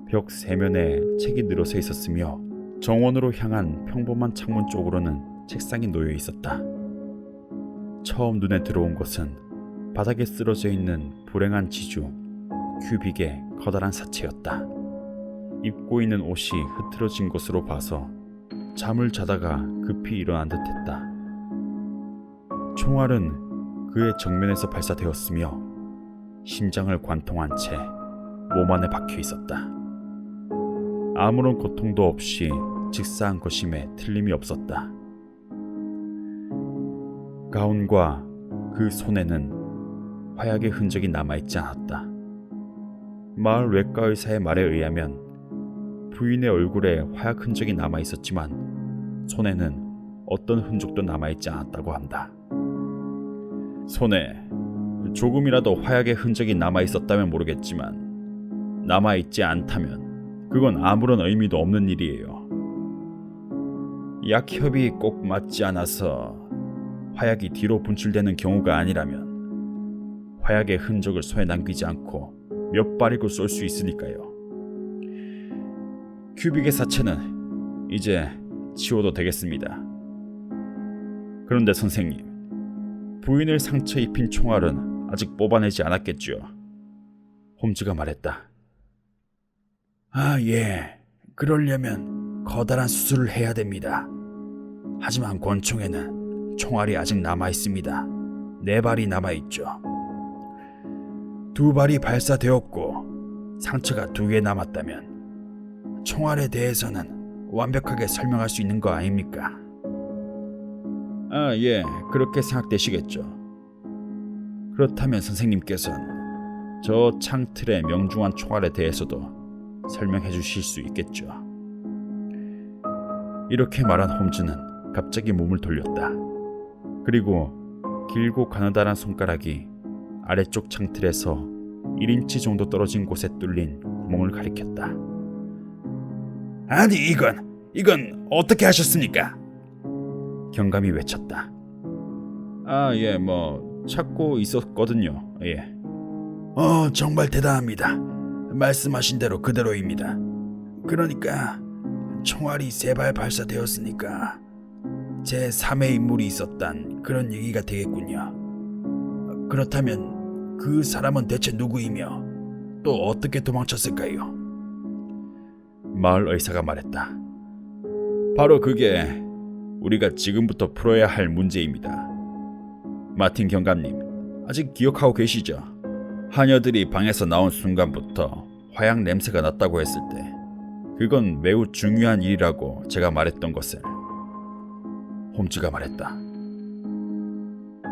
벽 세면에 책이 늘어서 있었으며 정원으로 향한 평범한 창문 쪽으로는 책상이 놓여 있었다. 처음 눈에 들어온 것은 바닥에 쓰러져 있는 불행한 지주 큐빅의 커다란 사체였다. 입고 있는 옷이 흐트러진 것으로 봐서 잠을 자다가 급히 일어난 듯했다. 총알은 그의 정면에서 발사되었으며 심장을 관통한 채 몸 안에 박혀 있었다. 아무런 고통도 없이 직사한 것임에 틀림이 없었다. 가운과 그 손에는 화약의 흔적이 남아있지 않았다. 마을 외과 의사의 말에 의하면 부인의 얼굴에 화약 흔적이 남아있었지만 손에는 어떤 흔적도 남아있지 않았다고 한다. 손에 조금이라도 화약의 흔적이 남아있었다면 모르겠지만 남아있지 않다면 그건 아무런 의미도 없는 일이에요. 약협이 꼭 맞지 않아서 화약이 뒤로 분출되는 경우가 아니라면 화약의 흔적을 손에 남기지 않고 몇 발이고 쏠 수 있으니까요. 큐빅의 사체는 이제 치워도 되겠습니다. 그런데 선생님, 부인을 상처 입힌 총알은 아직 뽑아내지 않았겠죠? 홈즈가 말했다. 예. 그러려면 커다란 수술을 해야 됩니다. 하지만 권총에는 총알이 아직 남아있습니다. 4발이 남아있죠. 2발이 발사되었고 상처가 2개 남았다면 총알에 대해서는 완벽하게 설명할 수 있는 거 아닙니까? 예. 그렇게 생각되시겠죠. 그렇다면 선생님께서는 저 창틀의 명중한 총알에 대해서도 설명해 주실 수 있겠죠. 이렇게 말한 홈즈는 갑자기 몸을 돌렸다. 그리고 길고 가느다란 손가락이 아래쪽 창틀에서 1인치 정도 떨어진 곳에 뚫린 구멍을 가리켰다. 아니 이건 어떻게 하셨습니까? 경감이 외쳤다. 예, 찾고 있었거든요. 예. 정말 대단합니다. 말씀하신 대로 그대로입니다. 그러니까 총알이 3발 발사되었으니까 제3의 인물이 있었단 그런 얘기가 되겠군요. 그렇다면 그 사람은 대체 누구이며 또 어떻게 도망쳤을까요? 마을 의사가 말했다. 바로 그게 우리가 지금부터 풀어야 할 문제입니다. 마틴 경감님, 아직 기억하고 계시죠? 하녀들이 방에서 나온 순간부터 화약 냄새가 났다고 했을 때 그건 매우 중요한 일이라고 제가 말했던 것을. 홈즈가 말했다.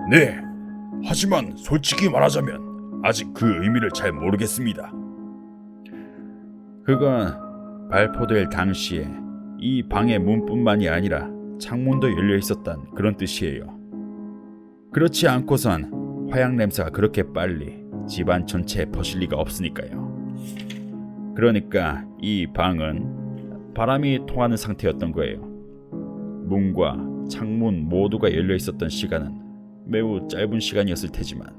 네, 하지만 솔직히 말하자면 아직 그 의미를 잘 모르겠습니다. 그건 발포될 당시에 이 방의 문뿐만이 아니라 창문도 열려 있었단 그런 뜻이에요. 그렇지 않고선 화약 냄새가 그렇게 빨리 집안 전체에 퍼질 리가 없으니까요. 그러니까 이 방은 바람이 통하는 상태였던 거예요. 문과 창문 모두가 열려 있었던 시간은 매우 짧은 시간이었을 테지만.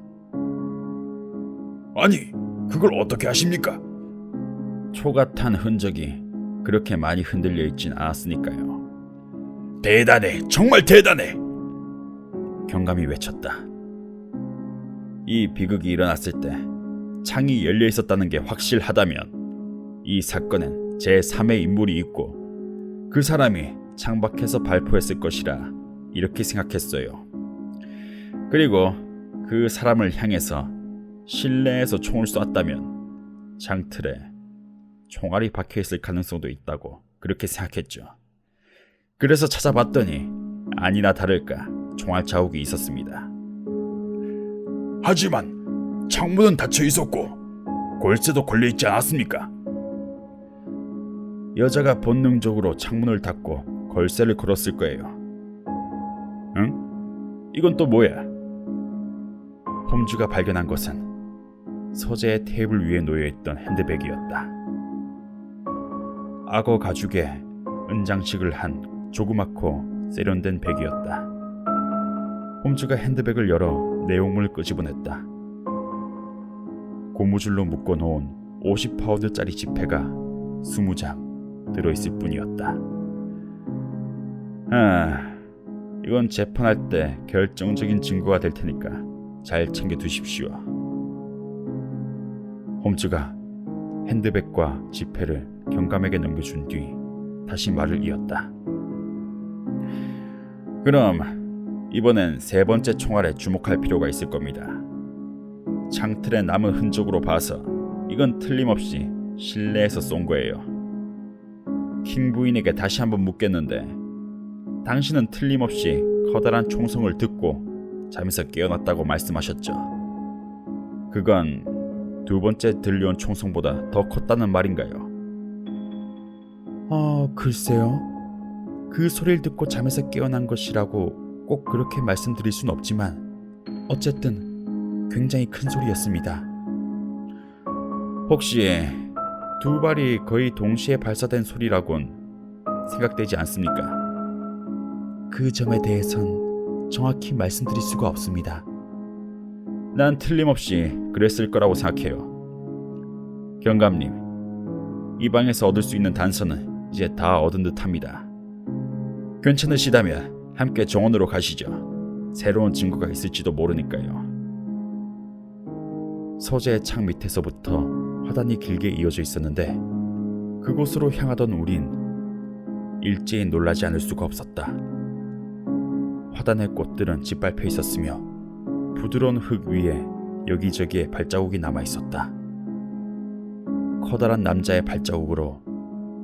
아니, 그걸 어떻게 아십니까? 초가 탄 흔적이 그렇게 많이 흔들려 있진 않았으니까요. 대단해, 정말 대단해! 경감이 외쳤다. 이 비극이 일어났을 때 창이 열려 있었다는 게 확실하다면 이 사건엔 제3의 인물이 있고 그 사람이 창밖에서 발포했을 것이라 이렇게 생각했어요. 그리고 그 사람을 향해서 실내에서 총을 쐈다면 창틀에 총알이 박혀있을 가능성도 있다고 그렇게 생각했죠. 그래서 찾아봤더니 아니나 다를까 총알 자국이 있었습니다. 하지만 창문은 닫혀 있었고 골쇠도 걸려있지 않았습니까? 여자가 본능적으로 창문을 닫고 걸쇠를 걸었을 거예요. 응? 이건 또 뭐야? 홈즈가 발견한 것은 서재의 테이블 위에 놓여있던 핸드백이었다. 악어 가죽에 은장식을 한 조그맣고 세련된 백이었다. 홈즈가 핸드백을 열어 내용물을 끄집어냈다. 고무줄로 묶어놓은 50파운드짜리 지폐가 20장 들어있을 뿐이었다. 이건 재판할 때 결정적인 증거가 될 테니까 잘 챙겨두십시오. 홈즈가 핸드백과 지폐를 경감에게 넘겨준 뒤 다시 말을 이었다. 그럼 이번엔 세 번째 총알에 주목할 필요가 있을 겁니다. 창틀에 남은 흔적으로 봐서 이건 틀림없이 실내에서 쏜 거예요. 킹 부인에게 다시 한번 묻겠는데 당신은 틀림없이 커다란 총성을 듣고 잠에서 깨어났다고 말씀하셨죠. 그건 두 번째 들려온 총성보다 더 컸다는 말인가요? 글쎄요. 그 소리를 듣고 잠에서 깨어난 것이라고 꼭 그렇게 말씀드릴 순 없지만 어쨌든 굉장히 큰 소리였습니다. 혹시 두 발이 거의 동시에 발사된 소리라곤 생각되지 않습니까? 그 점에 대해선 정확히 말씀드릴 수가 없습니다. 난 틀림없이 그랬을 거라고 생각해요. 경감님, 이 방에서 얻을 수 있는 단서는 이제 다 얻은 듯합니다. 괜찮으시다면 함께 정원으로 가시죠. 새로운 증거가 있을지도 모르니까요. 서재의 창 밑에서부터 화단이 길게 이어져 있었는데 그곳으로 향하던 우린 일제히 놀라지 않을 수가 없었다. 화단의 꽃들은 짓밟혀 있었으며 부드러운 흙 위에 여기저기에 발자국이 남아 있었다. 커다란 남자의 발자국으로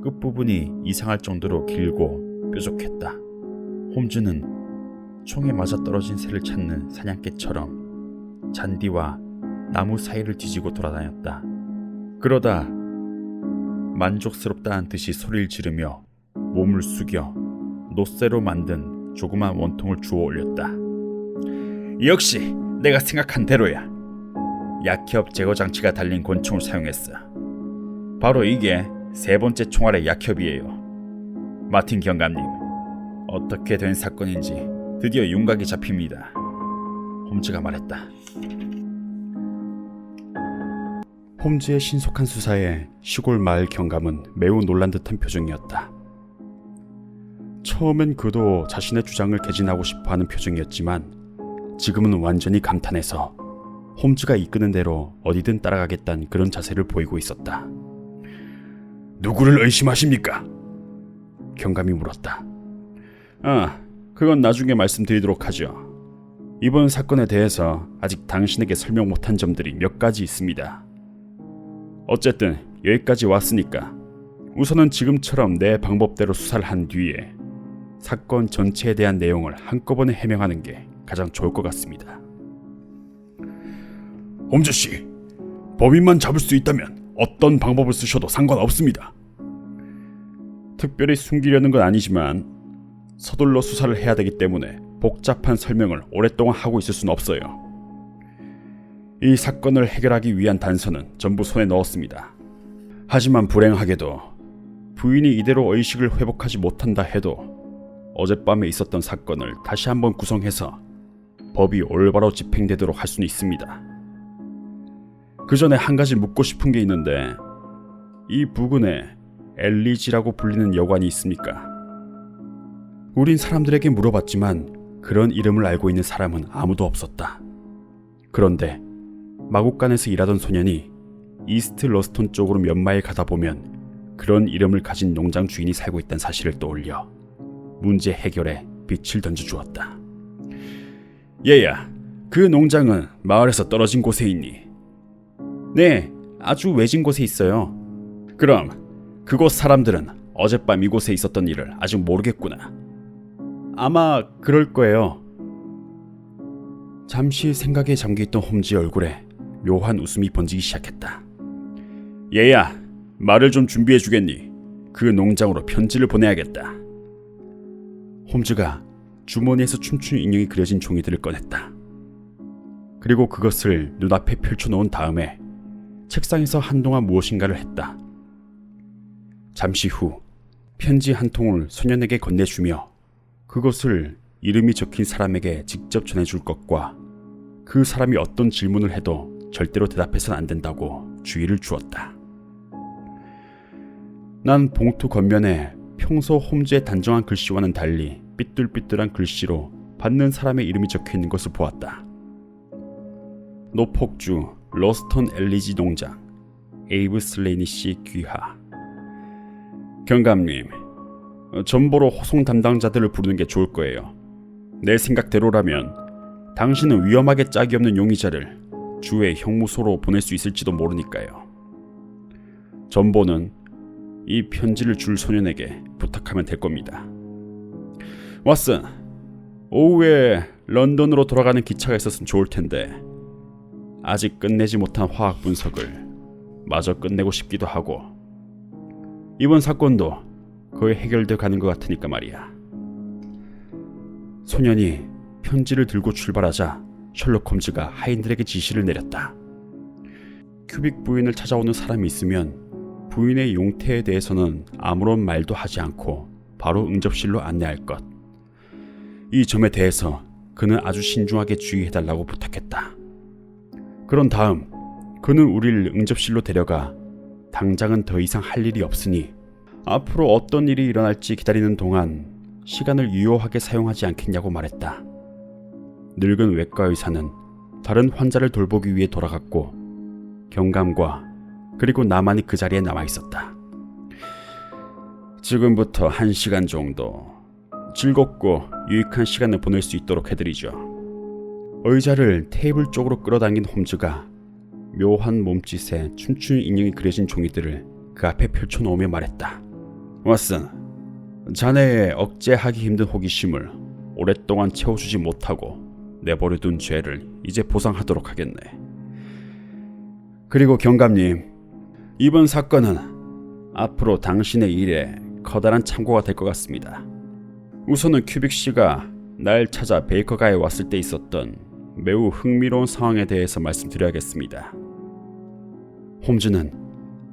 끝부분이 이상할 정도로 길고 뾰족했다. 홈즈는 총에 맞아떨어진 새를 찾는 사냥개처럼 잔디와 나무 사이를 뒤지고 돌아다녔다. 그러다 만족스럽다는 듯이 소리를 지르며 몸을 숙여 놋쇠로 만든 조그만 원통을 주워 올렸다. 역시 내가 생각한 대로야. 약협 제거 장치가 달린 권총을 사용했어. 바로 이게 세 번째 총알의 약협이에요. 마틴 경감님, 어떻게 된 사건인지 드디어 윤곽이 잡힙니다. 홈즈가 말했다. 홈즈의 신속한 수사에 시골 마을 경감은 매우 놀란 듯한 표정이었다. 처음엔 그도 자신의 주장을 개진하고 싶어하는 표정이었지만 지금은 완전히 감탄해서 홈즈가 이끄는 대로 어디든 따라가겠다는 그런 자세를 보이고 있었다. 누구를 의심하십니까? 경감이 물었다. 그건 나중에 말씀드리도록 하죠. 이번 사건에 대해서 아직 당신에게 설명 못한 점들이 몇 가지 있습니다. 어쨌든 여기까지 왔으니까 우선은 지금처럼 내 방법대로 수사를 한 뒤에 사건 전체에 대한 내용을 한꺼번에 해명하는 게 가장 좋을 것 같습니다. 홈즈씨, 범인만 잡을 수 있다면 어떤 방법을 쓰셔도 상관없습니다. 특별히 숨기려는 건 아니지만 서둘러 수사를 해야 되기 때문에 복잡한 설명을 오랫동안 하고 있을 수는 없어요. 이 사건을 해결하기 위한 단서는 전부 손에 넣었습니다. 하지만 불행하게도 부인이 이대로 의식을 회복하지 못한다 해도 어젯밤에 있었던 사건을 다시 한번 구성해서 법이 올바로 집행되도록 할 수는 있습니다. 그 전에 한 가지 묻고 싶은 게 있는데 이 부근에 엘리지라고 불리는 여관이 있습니까? 우린 사람들에게 물어봤지만 그런 이름을 알고 있는 사람은 아무도 없었다. 그런데 마국간에서 일하던 소년이 이스트 러스턴 쪽으로 몇 마일 가다 보면 그런 이름을 가진 농장 주인이 살고 있다는 사실을 떠올려 문제 해결에 빛을 던져주었다. 얘야, 그 농장은 마을에서 떨어진 곳에 있니? 네, 아주 외진 곳에 있어요. 그럼 그곳 사람들은 어젯밤 이곳에 있었던 일을 아직 모르겠구나. 아마 그럴 거예요. 잠시 생각에 잠겨있던 홈즈의 얼굴에 묘한 웃음이 번지기 시작했다. 얘야, 말을 좀 준비해 주겠니? 그 농장으로 편지를 보내야겠다. 홈즈가 주머니에서 춤추는 인형이 그려진 종이들을 꺼냈다. 그리고 그것을 눈앞에 펼쳐놓은 다음에 책상에서 한동안 무엇인가를 했다. 잠시 후 편지 한 통을 소년에게 건네주며 그것을 이름이 적힌 사람에게 직접 전해줄 것과 그 사람이 어떤 질문을 해도 절대로 대답해서는 안 된다고 주의를 주었다. 난 봉투 겉면에 평소 홈즈의 단정한 글씨와는 달리 삐뚤삐뚤한 글씨로 받는 사람의 이름이 적혀있는 것을 보았다. 노폭주 러스턴 엘리지 농장 에이브 슬레이니 씨 귀하. 경감님, 전보로 호송 담당자들을 부르는 게 좋을 거예요. 내 생각대로라면 당신은 위험하게 짝이 없는 용의자를 주의 형무소로 보낼 수 있을지도 모르니까요. 전보는 이 편지를 줄 소년에게 부탁하면 될 겁니다. 왓슨, 오후에 런던으로 돌아가는 기차가 있었으면 좋을 텐데 아직 끝내지 못한 화학 분석을 마저 끝내고 싶기도 하고 이번 사건도 거의 해결돼 가는 것 같으니까 말이야. 소년이 편지를 들고 출발하자 셜록 홈즈가 하인들에게 지시를 내렸다. 큐빅 부인을 찾아오는 사람이 있으면 부인의 용태에 대해서는 아무런 말도 하지 않고 바로 응접실로 안내할 것. 이 점에 대해서 그는 아주 신중하게 주의해달라고 부탁했다. 그런 다음 그는 우리를 응접실로 데려가 당장은 더 이상 할 일이 없으니 앞으로 어떤 일이 일어날지 기다리는 동안 시간을 유효하게 사용하지 않겠냐고 말했다. 늙은 외과 의사는 다른 환자를 돌보기 위해 돌아갔고 경감과 그리고 나만이 그 자리에 남아 있었다. 지금부터 1시간 정도 즐겁고 유익한 시간을 보낼 수 있도록 해드리죠. 의자를 테이블 쪽으로 끌어당긴 홈즈가 묘한 몸짓에 춤추는 인형이 그려진 종이들을 그 앞에 펼쳐놓으며 말했다. 왓슨, 자네의 억제하기 힘든 호기심을 오랫동안 채워주지 못하고 내버려둔 죄를 이제 보상하도록 하겠네. 그리고 경감님, 이번 사건은 앞으로 당신의 일에 커다란 참고가 될 것 같습니다. 우선은 큐빅 씨가 날 찾아 베이커가에 왔을 때 있었던 매우 흥미로운 상황에 대해서 말씀드려야겠습니다. 홈즈는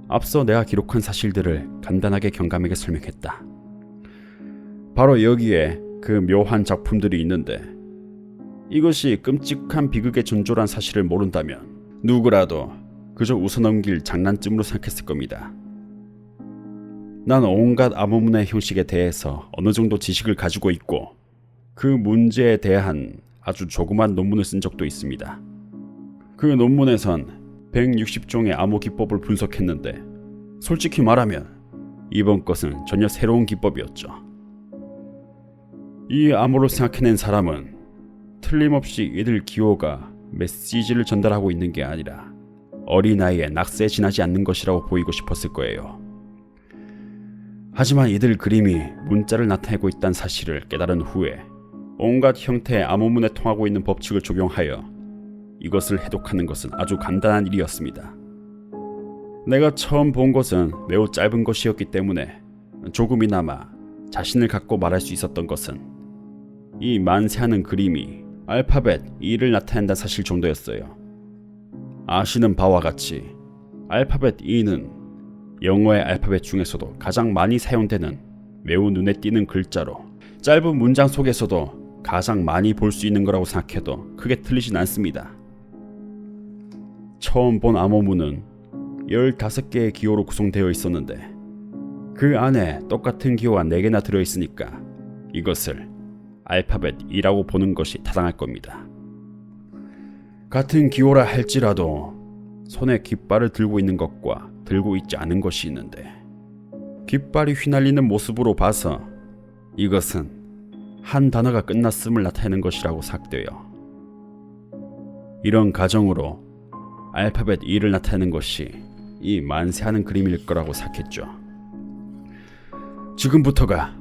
앞서 내가 기록한 사실들을 간단하게 경감에게 설명했다. 바로 여기에 그 묘한 작품들이 있는데 이것이 끔찍한 비극의 전조란 사실을 모른다면 누구라도 그저 웃어넘길 장난쯤으로 생각했을 겁니다. 난 온갖 암호문의 형식에 대해서 어느 정도 지식을 가지고 있고 그 문제에 대한 아주 조그만 논문을 쓴 적도 있습니다. 그 논문에선 160종의 암호 기법을 분석했는데 솔직히 말하면 이번 것은 전혀 새로운 기법이었죠. 이 암호를 생각해낸 사람은 틀림없이 이들 기호가 메시지를 전달하고 있는 게 아니라 어린아이의 낙서에 지나지 않는 것이라고 보이고 싶었을 거예요. 하지만 이들 그림이 문자를 나타내고 있다는 사실을 깨달은 후에 온갖 형태의 암호문에 통하고 있는 법칙을 적용하여 이것을 해독하는 것은 아주 간단한 일이었습니다. 내가 처음 본 것은 매우 짧은 것이었기 때문에 조금이나마 자신을 갖고 말할 수 있었던 것은 이 만세하는 그림이 알파벳 E를 나타낸다는 사실 정도였어요. 아시는 바와 같이 알파벳 E는 영어의 알파벳 중에서도 가장 많이 사용되는 매우 눈에 띄는 글자로 짧은 문장 속에서도 가장 많이 볼 수 있는 거라고 생각해도 크게 틀리진 않습니다. 처음 본 암호문은 15개의 기호로 구성되어 있었는데 그 안에 똑같은 기호가 4개나 들어있으니까 이것을 알파벳 E라고 보는 것이 타당할 겁니다. 같은 기호라 할지라도 손에 깃발을 들고 있는 것과 들고 있지 않은 것이 있는데 깃발이 휘날리는 모습으로 봐서 이것은 한 단어가 끝났음을 나타내는 것이라고 생각돼요. 이런 가정으로 알파벳 E를 나타내는 것이 이 만세하는 그림일 거라고 생각했죠. 지금부터가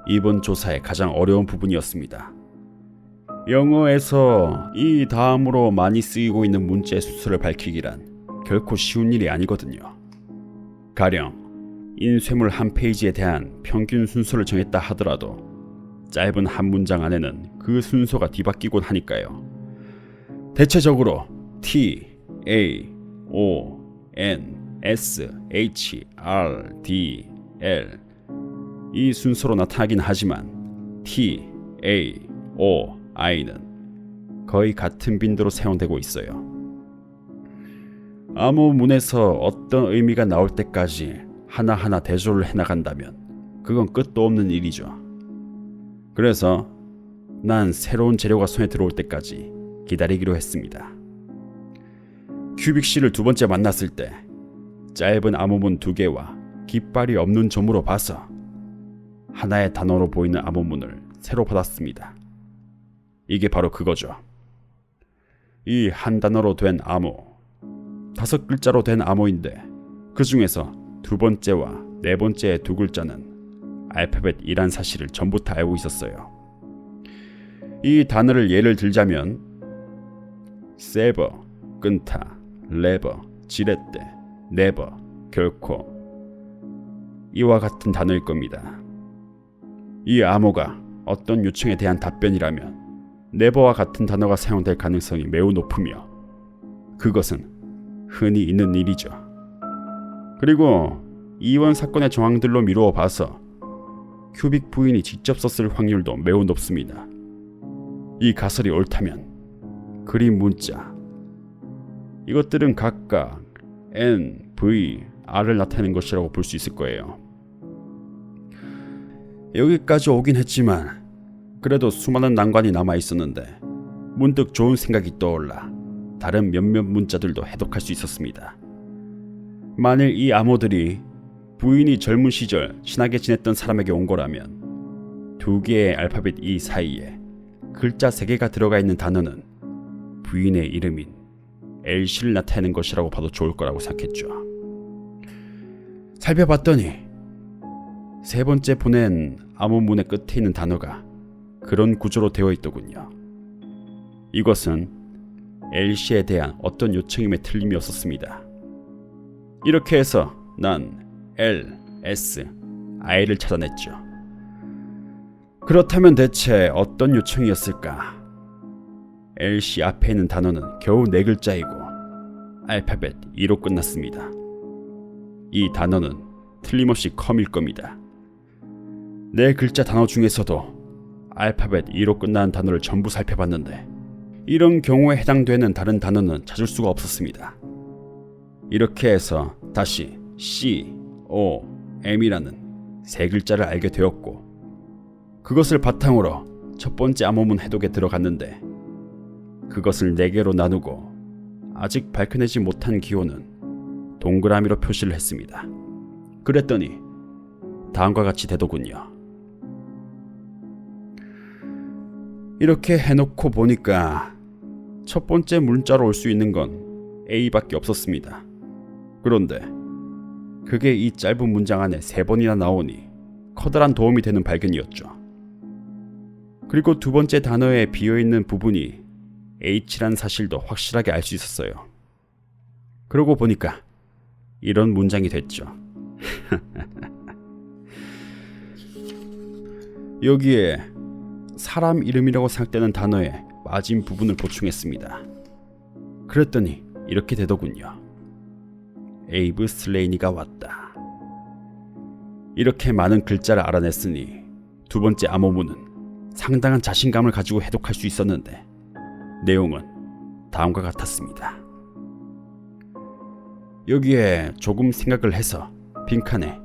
이번 조사의 가장 어려운 부분이었습니다. 영어에서 이 다음으로 많이 쓰이고 있는 문자의 순서를 밝히기란 결코 쉬운 일이 아니거든요. 가령 인쇄물 한 페이지에 대한 평균 순서를 정했다 하더라도 짧은 한 문장 안에는 그 순서가 뒤바뀌곤 하니까요. 대체적으로 T, A, O, N, S, H, R, D, L 이 순서로 나타나긴 하지만 T, A, O, I는 거의 같은 빈도로 사용되고 있어요. 암호문에서 어떤 의미가 나올 때까지 하나하나 대조를 해나간다면 그건 끝도 없는 일이죠. 그래서 난 새로운 재료가 손에 들어올 때까지 기다리기로 했습니다. 큐빅 씨를 두 번째 만났을 때 짧은 암호문 2개와 깃발이 없는 점으로 봐서 하나의 단어로 보이는 암호문을 새로 받았습니다. 이게 바로 그거죠. 이 한 단어로 된 암호, 5글자로 된 암호인데 그 중에서 두 번째와 네 번째의 두 글자는 알파벳 2란 사실을 전부터 알고 있었어요. 이 단어를 예를 들자면 세버, 끊다, 레버, 지렛대, 네버, 결코, 이와 같은 단어일 겁니다. 이 암호가 어떤 요청에 대한 답변이라면 네버와 같은 단어가 사용될 가능성이 매우 높으며 그것은 흔히 있는 일이죠. 그리고 이번 사건의 정황들로 미루어 봐서 큐빅 부인이 직접 썼을 확률도 매우 높습니다. 이 가설이 옳다면 그림 문자, 이것들은 각각 N, V, R을 나타내는 것이라고 볼 수 있을 거예요. 여기까지 오긴 했지만 그래도 수많은 난관이 남아 있었는데 문득 좋은 생각이 떠올라 다른 몇몇 문자들도 해독할 수 있었습니다. 만일 이 암호들이 부인이 젊은 시절 친하게 지냈던 사람에게 온 거라면 2개의 알파벳 E 사이에 글자 3개가 들어가 있는 단어는 부인의 이름인 L씨를 나타내는 것이라고 봐도 좋을 거라고 생각했죠. 살펴봤더니 세 번째 보낸 암호문의 끝에 있는 단어가 그런 구조로 되어 있더군요. 이것은 L씨에 대한 어떤 요청임에 틀림이 없었습니다. 이렇게 해서 난 L, S, I를 찾아냈죠. 그렇다면 대체 어떤 요청이었을까? L씨 앞에 있는 단어는 겨우 4글자이고 알파벳 E로 끝났습니다. 이 단어는 틀림없이 컴일 겁니다. 4글자 단어 중에서도 알파벳 E로 끝나는 단어를 전부 살펴봤는데 이런 경우에 해당되는 다른 단어는 찾을 수가 없었습니다. 이렇게 해서 다시 C, O, M이라는 3글자를 알게 되었고 그것을 바탕으로 첫 번째 암호문 해독에 들어갔는데 그것을 4개로 나누고 아직 밝혀내지 못한 기호는 동그라미로 표시를 했습니다. 그랬더니 다음과 같이 되더군요. 이렇게 해놓고 보니까 첫 번째 문자로 올 수 있는 건 A밖에 없었습니다. 그런데 그게 이 짧은 문장 안에 3번이나 나오니 커다란 도움이 되는 발견이었죠. 그리고 두 번째 단어에 비어있는 부분이 H란 사실도 확실하게 알 수 있었어요. 그러고 보니까 이런 문장이 됐죠. 여기에 사람 이름이라고 생각되는 단어의 빠진 부분을 보충했습니다. 그랬더니 이렇게 되더군요. 에이브 슬레이니가 왔다. 이렇게 많은 글자를 알아냈으니 두 번째 암호문은 상당한 자신감을 가지고 해독할 수 있었는데 내용은 다음과 같았습니다. 여기에 조금 생각을 해서 빈칸에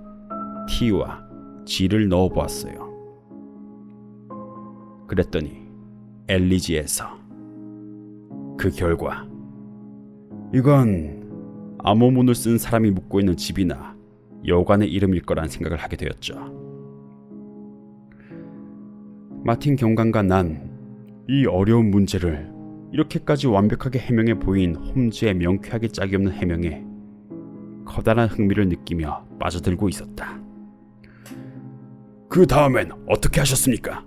T와 G를 넣어보았어요. 그랬더니 엘리지에서 그 결과 이건 암호문을 쓴 사람이 묵고 있는 집이나 여관의 이름일 거란 생각을 하게 되었죠. 마틴 경관과 난 이 어려운 문제를 이렇게까지 완벽하게 해명해 보인 홈즈의 명쾌하게 짝이 없는 해명에 커다란 흥미를 느끼며 빠져들고 있었다. 그 다음엔 어떻게 하셨습니까?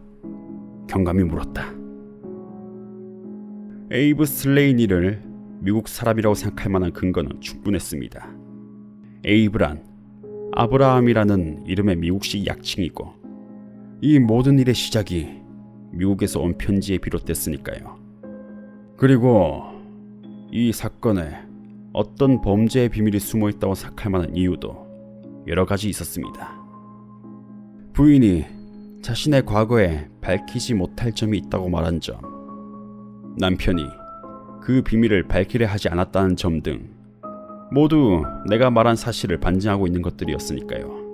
경감이 물었다. 에이브 슬레이니를 미국 사람이라고 생각할 만한 근거는 충분했습니다. 에이브란 아브라함이라는 이름의 미국식 약칭이고 이 모든 일의 시작이 미국에서 온 편지에 비롯됐으니까요. 그리고 이 사건에 어떤 범죄의 비밀이 숨어있다고 생각할 만한 이유도 여러 가지 있었습니다. 부인이 자신의 과거에 밝히지 못할 점이 있다고 말한 점, 남편이 그 비밀을 밝히려 하지 않았다는 점 등 모두 내가 말한 사실을 반증하고 있는 것들이었으니까요.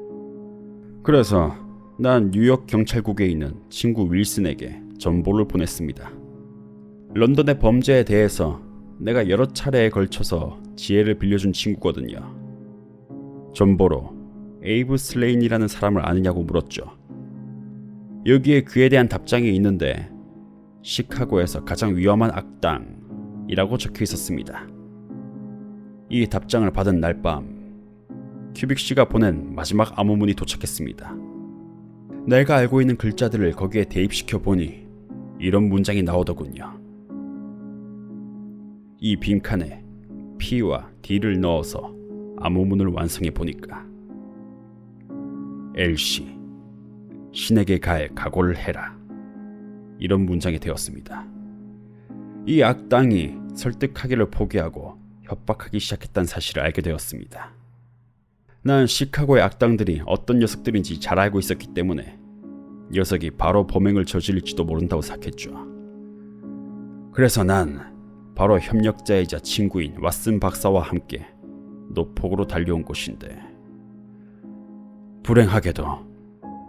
그래서 난 뉴욕 경찰국에 있는 친구 윌슨에게 전보를 보냈습니다. 런던의 범죄에 대해서 내가 여러 차례에 걸쳐서 지혜를 빌려준 친구거든요. 전보로 에이브 슬레인이라는 사람을 아느냐고 물었죠. 여기에 그에 대한 답장이 있는데 시카고에서 가장 위험한 악당이라고 적혀 있었습니다. 이 답장을 받은 날 밤 큐빅 씨가 보낸 마지막 암호문이 도착했습니다. 내가 알고 있는 글자들을 거기에 대입시켜 보니 이런 문장이 나오더군요. 이 빈칸에 P와 D를 넣어서 암호문을 완성해 보니까 LC 신에게 갈 각오를 해라, 이런 문장이 되었습니다. 이 악당이 설득하기를 포기하고 협박하기 시작했다는 사실을 알게 되었습니다. 난 시카고의 악당들이 어떤 녀석들인지 잘 알고 있었기 때문에 녀석이 바로 범행을 저질릴지도 모른다고 생각했죠. 그래서 난 바로 협력자이자 친구인 왓슨 박사와 함께 노폭으로 달려온 곳인데, 불행하게도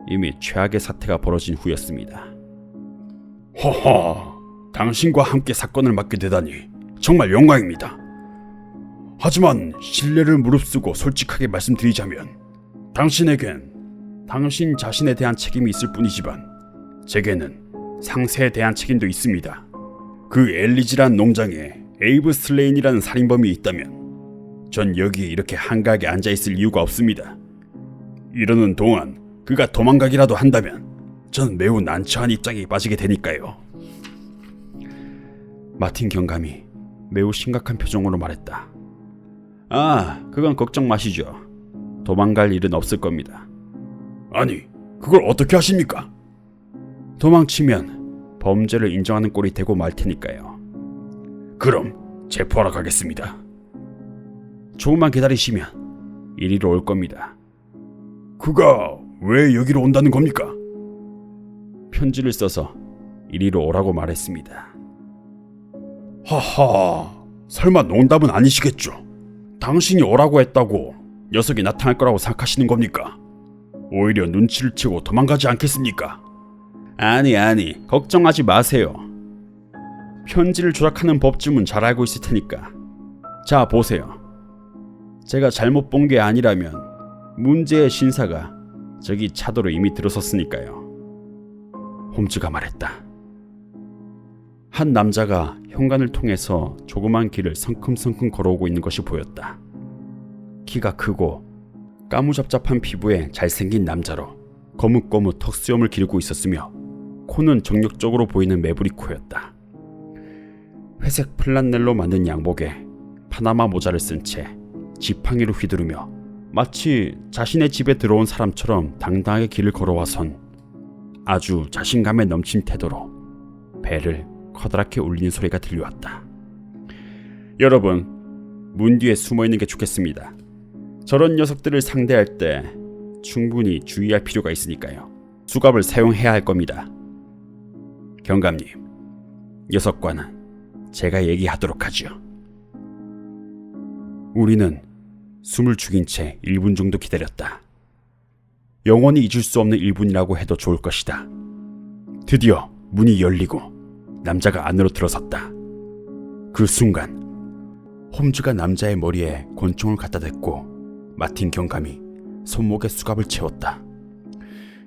이미 최악의 사태가 벌어진 후였습니다. 허허, 당신과 함께 사건을 맡게 되다니 정말 영광입니다. 하지만 신뢰를 무릅쓰고 솔직하게 말씀드리자면 당신에겐 당신 자신에 대한 책임이 있을 뿐이지만 제게는 상세에 대한 책임도 있습니다. 그 엘리지란 농장에 에이브 슬레인이라는 살인범이 있다면 전 여기에 이렇게 한가하게 앉아있을 이유가 없습니다. 이러는 동안 그가 도망가기라도 한다면 전 매우 난처한 입장에 빠지게 되니까요. 마틴 경감이 매우 심각한 표정으로 말했다. 아, 그건 걱정 마시죠. 도망갈 일은 없을 겁니다. 아니, 그걸 어떻게 하십니까? 도망치면 범죄를 인정하는 꼴이 되고 말 테니까요. 그럼 체포하러 가겠습니다. 조금만 기다리시면 이리로 올 겁니다. 그가 왜 여기로 온다는 겁니까? 편지를 써서 이리로 오라고 말했습니다. 하하, 설마 농담은 아니시겠죠? 당신이 오라고 했다고 녀석이 나타날 거라고 생각하시는 겁니까? 오히려 눈치를 채고 도망가지 않겠습니까? 아니, 걱정하지 마세요. 편지를 조작하는 법쯤은 잘 알고 있을 테니까. 자, 보세요. 제가 잘못 본 게 아니라면 문제의 신사가 저기 차도로 이미 들어섰으니까요. 홈즈가 말했다. 한 남자가 현관을 통해서 조그만 길을 성큼성큼 걸어오고 있는 것이 보였다. 키가 크고 까무잡잡한 피부에 잘생긴 남자로 거뭇거뭇 턱수염을 기르고 있었으며 코는 정력적으로 보이는 매부리 코였다. 회색 플란넬로 만든 양복에 파나마 모자를 쓴 채 지팡이로 휘두르며 마치 자신의 집에 들어온 사람처럼 당당하게 길을 걸어와선 아주 자신감에 넘친 태도로 배를 커다랗게 울리는 소리가 들려왔다. 여러분, 문 뒤에 숨어있는 게 좋겠습니다. 저런 녀석들을 상대할 때 충분히 주의할 필요가 있으니까요. 수갑을 사용해야 할 겁니다. 경감님, 녀석과는 제가 얘기하도록 하죠. 우리는 숨을 죽인 채 1분 정도 기다렸다. 영원히 잊을 수 없는 1분이라고 해도 좋을 것이다. 드디어 문이 열리고 남자가 안으로 들어섰다. 그 순간 홈즈가 남자의 머리에 권총을 갖다 댔고 마틴 경감이 손목에 수갑을 채웠다.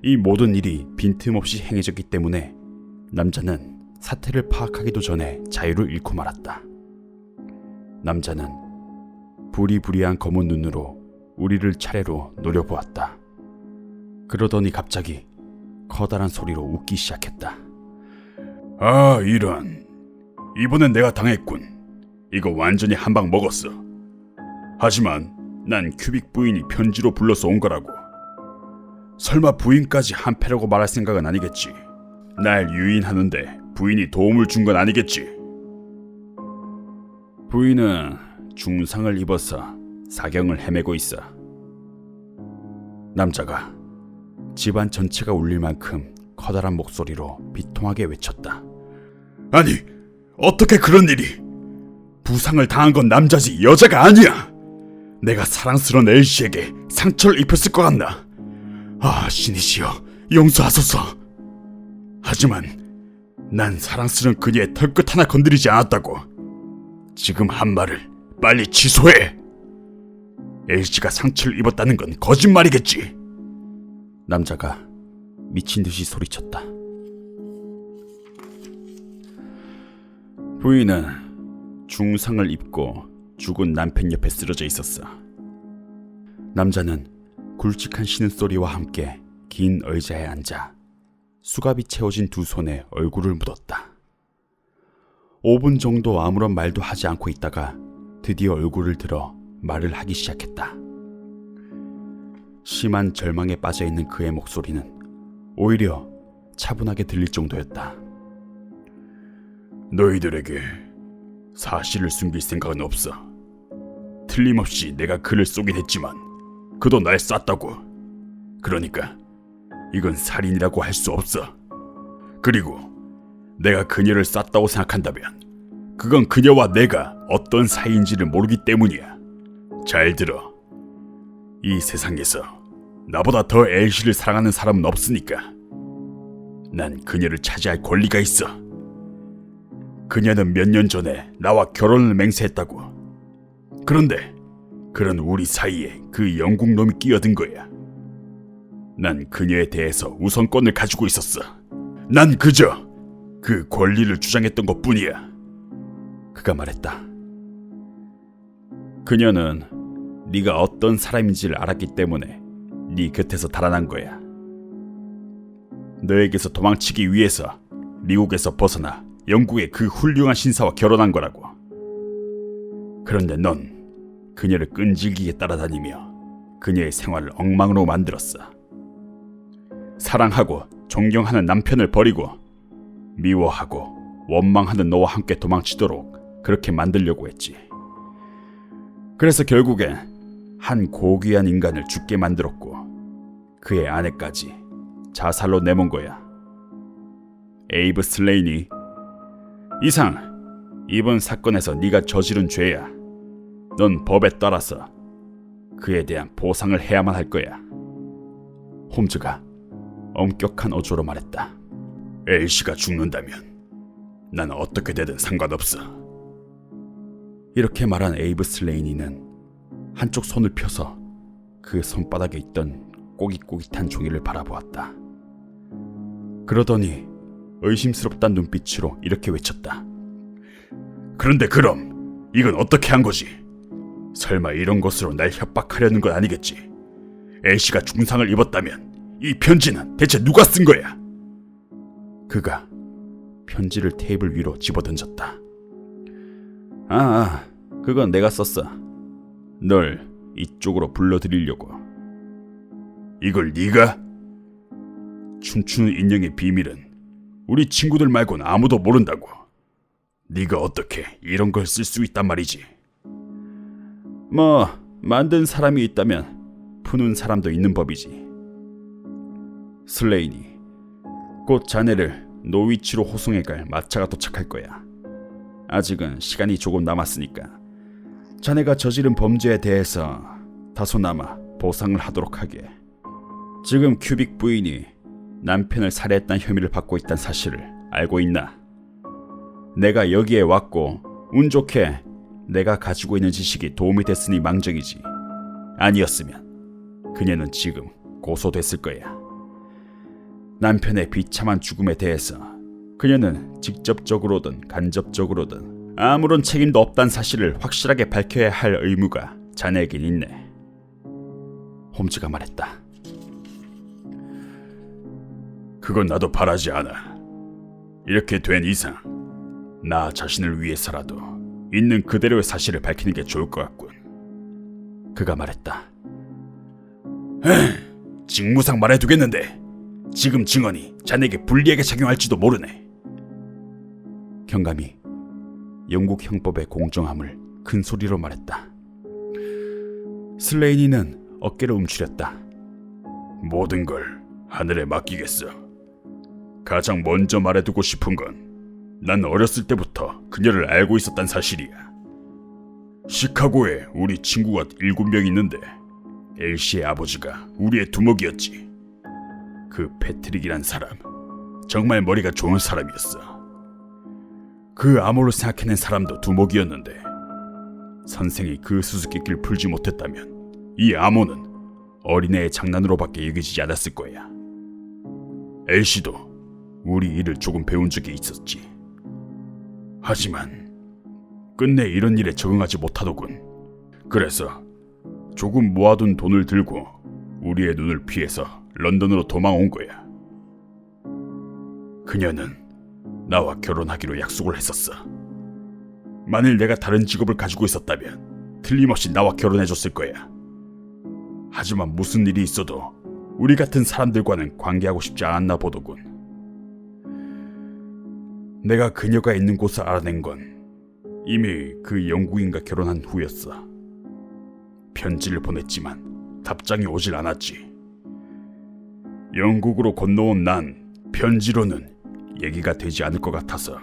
이 모든 일이 빈틈없이 행해졌기 때문에 남자는 사태를 파악하기도 전에 자유를 잃고 말았다. 남자는 부리부리한 검은 눈으로 우리를 차례로 노려보았다. 그러더니 갑자기 커다란 소리로 웃기 시작했다. 아, 이런. 이번엔 내가 당했군. 이거 완전히 한 방 먹었어. 하지만 난 큐빅 부인이 편지로 불러서 온 거라고. 설마 부인까지 한패라고 말할 생각은 아니겠지. 날 유인하는데 부인이 도움을 준 건 아니겠지. 부인은 중상을 입어서 사경을 헤매고 있어. 남자가 집안 전체가 울릴 만큼 커다란 목소리로 비통하게 외쳤다. 아니, 어떻게 그런 일이? 부상을 당한 건 남자지 여자가 아니야. 내가 사랑스러운 엘시에게 상처를 입혔을 것 같나? 아, 신이시여, 용서하소서. 하지만 난 사랑스러운 그녀의 털끝 하나 건드리지 않았다고. 지금 한 말을 빨리 취소해. 엘시가 상처를 입었다는 건 거짓말이겠지. 남자가 미친 듯이 소리쳤다. 부인은 중상을 입고 죽은 남편 옆에 쓰러져 있었어. 남자는 굵직한 신음소리와 함께 긴 의자에 앉아 수갑이 채워진 두 손에 얼굴을 묻었다. 5분 정도 아무런 말도 하지 않고 있다가 드디어 얼굴을 들어 말을 하기 시작했다. 심한 절망에 빠져있는 그의 목소리는 오히려 차분하게 들릴 정도였다. 너희들에게 사실을 숨길 생각은 없어. 틀림없이 내가 그를 쏘긴 했지만 그도 날 쐈다고. 그러니까 이건 살인이라고 할 수 없어. 그리고 내가 그녀를 쐈다고 생각한다면 그건 그녀와 내가 어떤 사이인지를 모르기 때문이야. 잘 들어. 이 세상에서 나보다 더 엘시를 사랑하는 사람은 없으니까. 난 그녀를 차지할 권리가 있어. 그녀는 몇 년 전에 나와 결혼을 맹세했다고. 그런데 그런 우리 사이에 그 영국 놈이 끼어든 거야. 난 그녀에 대해서 우선권을 가지고 있었어. 난 그저 그 권리를 주장했던 것뿐이야. 그가 말했다. 그녀는 네가 어떤 사람인지를 알았기 때문에 네 곁에서 달아난 거야. 너에게서 도망치기 위해서 미국에서 벗어나 영국의 그 훌륭한 신사와 결혼한 거라고. 그런데 넌 그녀를 끈질기게 따라다니며 그녀의 생활을 엉망으로 만들었어. 사랑하고 존경하는 남편을 버리고 미워하고 원망하는 너와 함께 도망치도록 그렇게 만들려고 했지. 그래서 결국엔 한 고귀한 인간을 죽게 만들었고 그의 아내까지 자살로 내몬 거야. 에이브 슬레이니, 이상 이번 사건에서 네가 저지른 죄야. 넌 법에 따라서 그에 대한 보상을 해야만 할 거야. 홈즈가 엄격한 어조로 말했다. 엘시가 죽는다면 난 어떻게 되든 상관없어. 이렇게 말한 에이브 슬레이니는 한쪽 손을 펴서 그 손바닥에 있던 꼬깃꼬깃한 종이를 바라보았다. 그러더니 의심스럽단 눈빛으로 이렇게 외쳤다. 그런데 그럼 이건 어떻게 한 거지? 설마 이런 것으로 날 협박하려는 건 아니겠지? 엘시가 중상을 입었다면 이 편지는 대체 누가 쓴 거야? 그가 편지를 테이블 위로 집어던졌다. 그건 내가 썼어. 널 이쪽으로 불러들이려고. 이걸 네가? 춤추는 인형의 비밀은 우리 친구들 말고는 아무도 모른다고. 네가 어떻게 이런 걸 쓸 수 있단 말이지? 뭐 만든 사람이 있다면 푸는 사람도 있는 법이지. 슬레인이, 곧 자네를 노위치로 호송해갈 마차가 도착할 거야. 아직은 시간이 조금 남았으니까 자네가 저지른 범죄에 대해서 다소나마 보상을 하도록 하게. 지금 큐빅 부인이 남편을 살해했다는 혐의를 받고 있다는 사실을 알고 있나? 내가 여기에 왔고 운 좋게 내가 가지고 있는 지식이 도움이 됐으니 망정이지. 아니었으면 그녀는 지금 고소됐을 거야. 남편의 비참한 죽음에 대해서 그녀는 직접적으로든 간접적으로든 아무런 책임도 없다는 사실을 확실하게 밝혀야 할 의무가 자네에겐 있네. 홈즈가 말했다. 그건 나도 바라지 않아. 이렇게 된 이상 나 자신을 위해서라도 있는 그대로의 사실을 밝히는 게 좋을 것 같군. 그가 말했다. 직무상 말해두겠는데 지금 증언이 자네에게 불리하게 작용할지도 모르네. 경감이 영국 형법의 공정함을 큰 소리로 말했다. 슬레이니는 어깨를 움츠렸다. 모든 걸 하늘에 맡기겠어. 가장 먼저 말해두고 싶은 건 난 어렸을 때부터 그녀를 알고 있었단 사실이야. 시카고에 우리 친구가 7명 있는데 엘시의 아버지가 우리의 두목이었지. 그 패트릭이란 사람 정말 머리가 좋은 사람이었어. 그 암호를 생각해낸 사람도 두목이었는데 선생이 그 수수께끼를 풀지 못했다면 이 암호는 어린애의 장난으로밖에 여기지 않았을 거야. 엘시도 우리 일을 조금 배운 적이 있었지. 하지만 끝내 이런 일에 적응하지 못하더군. 그래서 조금 모아둔 돈을 들고 우리의 눈을 피해서 런던으로 도망온 거야. 그녀는 나와 결혼하기로 약속을 했었어. 만일 내가 다른 직업을 가지고 있었다면 틀림없이 나와 결혼해줬을 거야. 하지만 무슨 일이 있어도 우리 같은 사람들과는 관계하고 싶지 않았나 보더군. 내가 그녀가 있는 곳을 알아낸 건 이미 그 영국인과 결혼한 후였어. 편지를 보냈지만 답장이 오질 않았지. 영국으로 건너온 난 편지로는 얘기가 되지 않을 것 같아서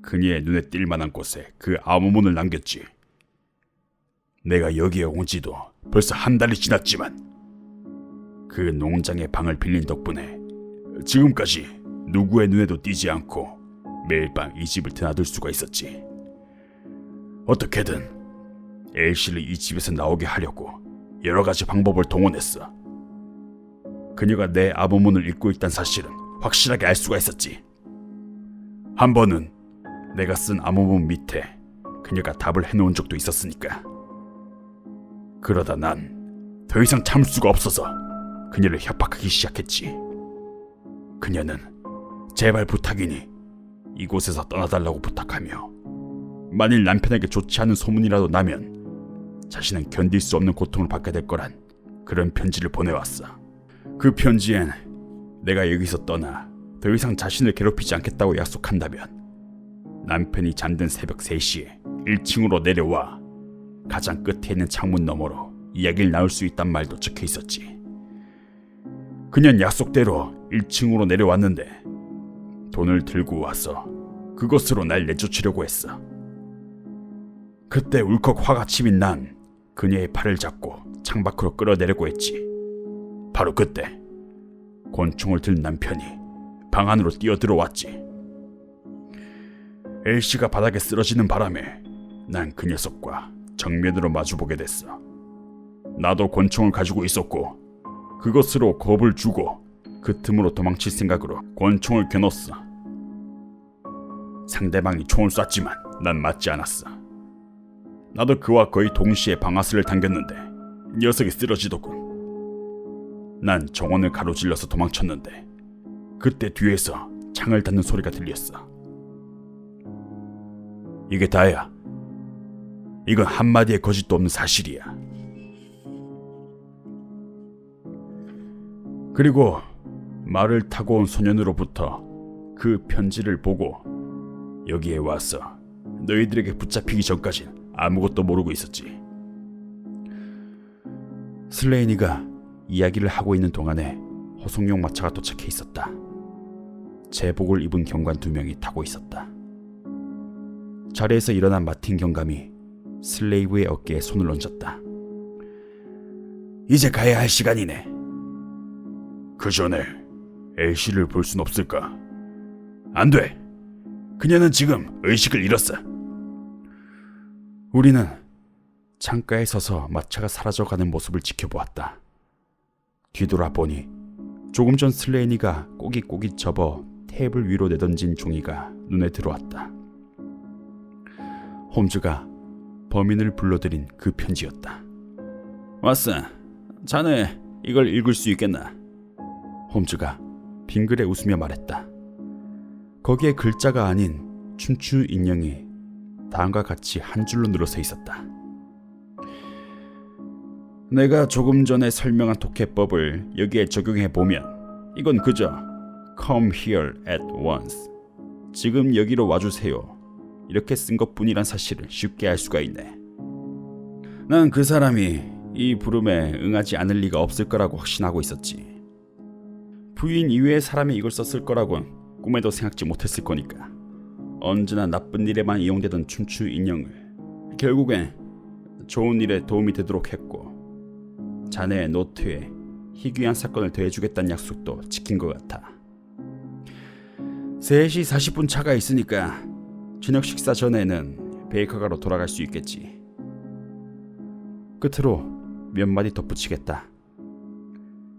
그녀의 눈에 띌 만한 곳에 그 암호문을 남겼지. 내가 여기에 온 지도 벌써 한 달이 지났지만 그 농장의 방을 빌린 덕분에 지금까지 누구의 눈에도 띄지 않고 매일 밤 이 집을 드나들 수가 있었지. 어떻게든 엘시를 이 집에서 나오게 하려고 여러 가지 방법을 동원했어. 그녀가 내 암호문을 읽고 있다는 사실은 확실하게 알 수가 있었지. 한 번은 내가 쓴 암호문 밑에 그녀가 답을 해놓은 적도 있었으니까. 그러다 난 더 이상 참을 수가 없어서 그녀를 협박하기 시작했지. 그녀는 제발 부탁이니 이곳에서 떠나달라고 부탁하며 만일 남편에게 좋지 않은 소문이라도 나면 자신은 견딜 수 없는 고통을 받게 될 거란 그런 편지를 보내왔어. 그 편지엔 내가 여기서 떠나 더 이상 자신을 괴롭히지 않겠다고 약속한다면 남편이 잠든 새벽 3시에 1층으로 내려와 가장 끝에 있는 창문 너머로 이야기를 나눌 수 있단 말도 적혀 있었지. 그녀는 약속대로 1층으로 내려왔는데 돈을 들고 와서 그것으로 날 내쫓으려고 했어. 그때 울컥 화가 치민 난 그녀의 팔을 잡고 창밖으로 끌어내려고 했지. 바로 그때 권총을 든 남편이 방 안으로 뛰어들어왔지. 엘시가 바닥에 쓰러지는 바람에 난 그 녀석과 정면으로 마주보게 됐어. 나도 권총을 가지고 있었고 그것으로 겁을 주고 그 틈으로 도망칠 생각으로 권총을 겨눴어. 상대방이 총을 쐈지만 난 맞지 않았어. 나도 그와 거의 동시에 방아쇠를 당겼는데 녀석이 쓰러지더군. 난 정원을 가로질러서 도망쳤는데 그때 뒤에서 창을 닫는 소리가 들렸어. 이게 다야. 이건 한마디의 거짓도 없는 사실이야. 그리고 말을 타고 온 소년으로부터 그 편지를 보고 여기에 와서 너희들에게 붙잡히기 전까진 아무것도 모르고 있었지. 슬레이니가 이야기를 하고 있는 동안에 호송용 마차가 도착해 있었다. 제복을 입은 경관 2명이 타고 있었다. 자리에서 일어난 마틴 경감이 슬레이브의 어깨에 손을 얹었다. 이제 가야 할 시간이네. 그 전에 엘시를 볼 순 없을까? 안 돼. 그녀는 지금 의식을 잃었어. 우리는 창가에 서서 마차가 사라져가는 모습을 지켜보았다. 뒤돌아보니 조금 전 슬레이니가 꼬깃꼬깃 접어 테이블 위로 내던진 종이가 눈에 들어왔다. 홈즈가 범인을 불러들인 그 편지였다. 왓슨, 자네 이걸 읽을 수 있겠나? 홈즈가 빙그레 웃으며 말했다. 거기에 글자가 아닌 춤추는 인형이 다음과 같이 한 줄로 늘어서 있었다. 내가 조금 전에 설명한 독해법을 여기에 적용해보면 이건 그저 Come here at once, 지금 여기로 와주세요, 이렇게 쓴 것뿐이란 사실을 쉽게 알 수가 있네. 난 그 사람이 이 부름에 응하지 않을 리가 없을 거라고 확신하고 있었지. 부인 이외의 사람이 이걸 썼을 거라곤 꿈에도 생각지 못했을 거니까. 언제나 나쁜 일에만 이용되던 춤추 인형을 결국엔 좋은 일에 도움이 되도록 했고 자네의 노트에 희귀한 사건을 더해주겠다는 약속도 지킨 것 같아. 3시 40분 차가 있으니까 저녁 식사 전에는 베이커가로 돌아갈 수 있겠지. 끝으로 몇 마디 덧붙이겠다.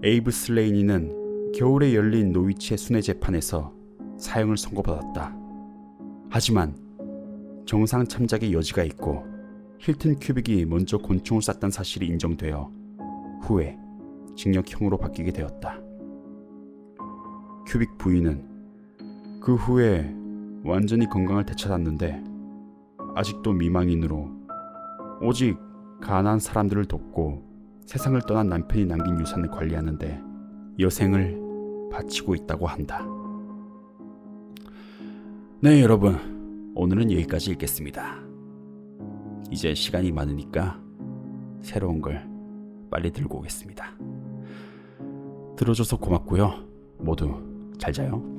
에이브 슬레이니는 겨울에 열린 노위치의 순회 재판에서 사형을 선고받았다. 하지만 정상 참작의 여지가 있고 힐튼 큐빅이 먼저 곤충을 쐈다는 사실이 인정되어 후에 징역형으로 바뀌게 되었다. 큐빅 부인은 그 후에 완전히 건강을 되찾았는데 아직도 미망인으로 오직 가난한 사람들을 돕고 세상을 떠난 남편이 남긴 유산을 관리하는데 여생을 바치고 있다고 한다. 네, 여러분, 오늘은 여기까지 읽겠습니다. 이제 시간이 많으니까 새로운 걸 빨리 들고 오겠습니다. 들어줘서 고맙고요. 모두 잘 자요.